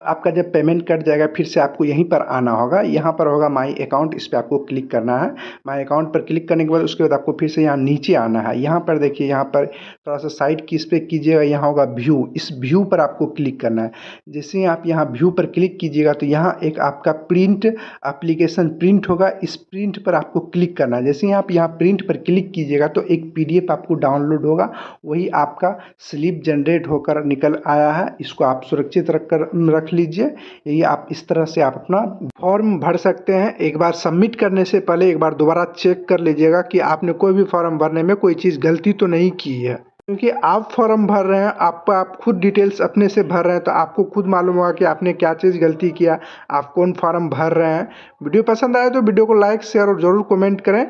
आपका जब पेमेंट कट जाएगा फिर से आपको यहीं पर आना होगा, यहाँ पर होगा माई अकाउंट, इस पर आपको क्लिक करना है। माई अकाउंट पर क्लिक करने के बाद उसके बाद आपको फिर से यहाँ नीचे आना है। यहाँ पर देखिए यहाँ पर थोड़ा सा साइड की इस पर कीजिएगा, यहाँ होगा व्यू, इस व्यू पर आपको क्लिक करना है। जैसे ही आप यहाँ व्यू पर क्लिक कीजिएगा तो यहाँ एक आपका प्रिंट एप्लीकेशन प्रिंट होगा, इस प्रिंट पर आपको क्लिक करना है। जैसे ही आप यहाँ प्रिंट पर क्लिक कीजिएगा तो एक PDF आपको डाउनलोड होगा, वही आपका स्लिप जनरेट होकर निकल आया है। इसको आप सुरक्षित रख लीजिए। यही आप इस तरह से आप अपना फॉर्म भर सकते हैं। एक बार सबमिट करने से पहले एक बार दोबारा चेक कर लीजिएगा कि आपने कोई भी फॉर्म भरने में कोई चीज़ गलती तो नहीं की है, क्योंकि आप फॉर्म भर रहे हैं, आप खुद डिटेल्स अपने से भर रहे हैं तो आपको खुद मालूम होगा कि आपने क्या चीज़ गलती किया, आप कौन फॉर्म भर रहे हैं। वीडियो पसंद आए तो वीडियो को लाइक, शेयर और ज़रूर कमेंट करें।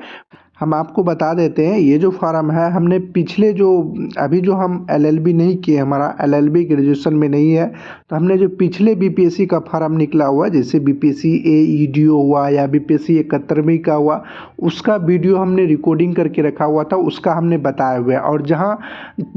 हम आपको बता देते हैं ये जो फॉर्म है हमने पिछले जो अभी जो हम LLB नहीं किए, हमारा LLB ग्रेजुएशन में नहीं है, तो हमने जो पिछले BPSC का फॉर्म निकला हुआ जैसे BPSC AEDO हुआ या BPSC 71वीं का हुआ, उसका वीडियो हमने रिकॉर्डिंग करके रखा हुआ था, उसका हमने बताया हुआ है। और जहाँ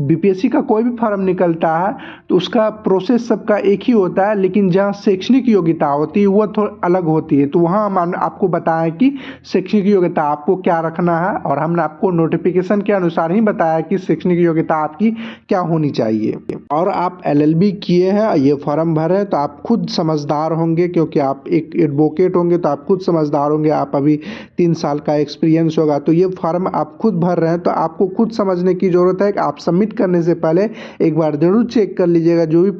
BPSC का कोई भी फॉर्म निकलता है तो उसका प्रोसेस सबका एक ही होता है, लेकिन जहाँ शैक्षणिक योग्यता होती है वह थोड़ा अलग होती है। तो वहाँ हम आपको बताएं कि शैक्षणिक योग्यता आपको क्या रखना करना है और हमने आपको नोटिफिकेशन के अनुसार ही बताया कि शैक्षणिक योग्यता आपकी क्या होनी चाहिए। और आप LLB किए हैं, ये फॉर्म भरे तो आप खुद समझदार होंगे, क्योंकि आप एक एडवोकेट होंगे तो आप खुद समझदार होंगे। आप अभी 3 साल का एक्सपीरियंस होगा, तो ये फॉर्म आप खुद भर रहे हैं तो आपको खुद समझने की ज़रूरत है कि आप सबमिट करने से पहले एक बार ज़रूर चेक कर लीजिएगा जो भी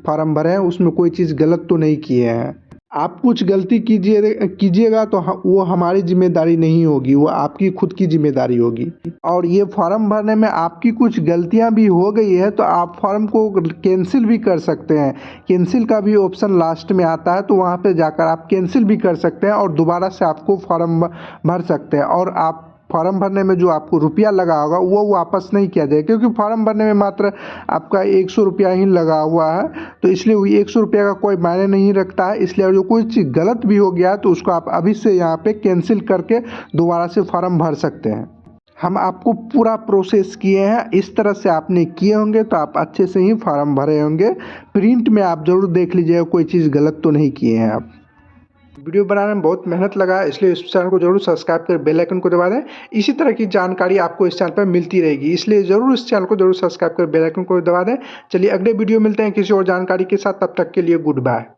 फॉर्म भरे हैं उसमें कोई चीज़ गलत तो नहीं किए हैं। आप कुछ गलती कीजिएगा तो वो हमारी जिम्मेदारी नहीं होगी, वो आपकी खुद की जिम्मेदारी होगी। और ये फॉर्म भरने में आपकी कुछ गलतियां भी हो गई है तो आप फॉर्म को कैंसिल भी कर सकते हैं। कैंसिल का भी ऑप्शन लास्ट में आता है, तो वहां पे जाकर आप कैंसिल भी कर सकते हैं और दोबारा से आपको फॉर्म भर सकते हैं। और आप फॉर्म भरने में जो आपको रुपया लगा होगा वो वापस नहीं किया जाएगा, क्योंकि फॉर्म भरने में मात्र आपका 100 रुपया ही लगा हुआ है, तो इसलिए 100 रुपया का कोई मायने नहीं रखता है। इसलिए जो कोई चीज़ गलत भी हो गया तो उसको आप अभी से यहाँ पे कैंसिल करके दोबारा से फॉर्म भर सकते हैं। हम आपको पूरा प्रोसेस किए हैं, इस तरह से आपने किए होंगे तो आप अच्छे से ही फॉर्म भरे होंगे। प्रिंट में आप ज़रूर देख लीजिएगा कोई चीज़ गलत तो नहीं किए हैं आप। वीडियो बनाने में बहुत मेहनत लगा है, इसलिए इस चैनल को जरूर सब्सक्राइब कर बेल आइकन को दबा दें। इसी तरह की जानकारी आपको इस चैनल पर मिलती रहेगी, इसलिए जरूर इस चैनल को जरूर सब्सक्राइब कर बेल आइकन को दबा दें। चलिए अगले वीडियो मिलते हैं किसी और जानकारी के साथ, तब तक के लिए गुड बाय।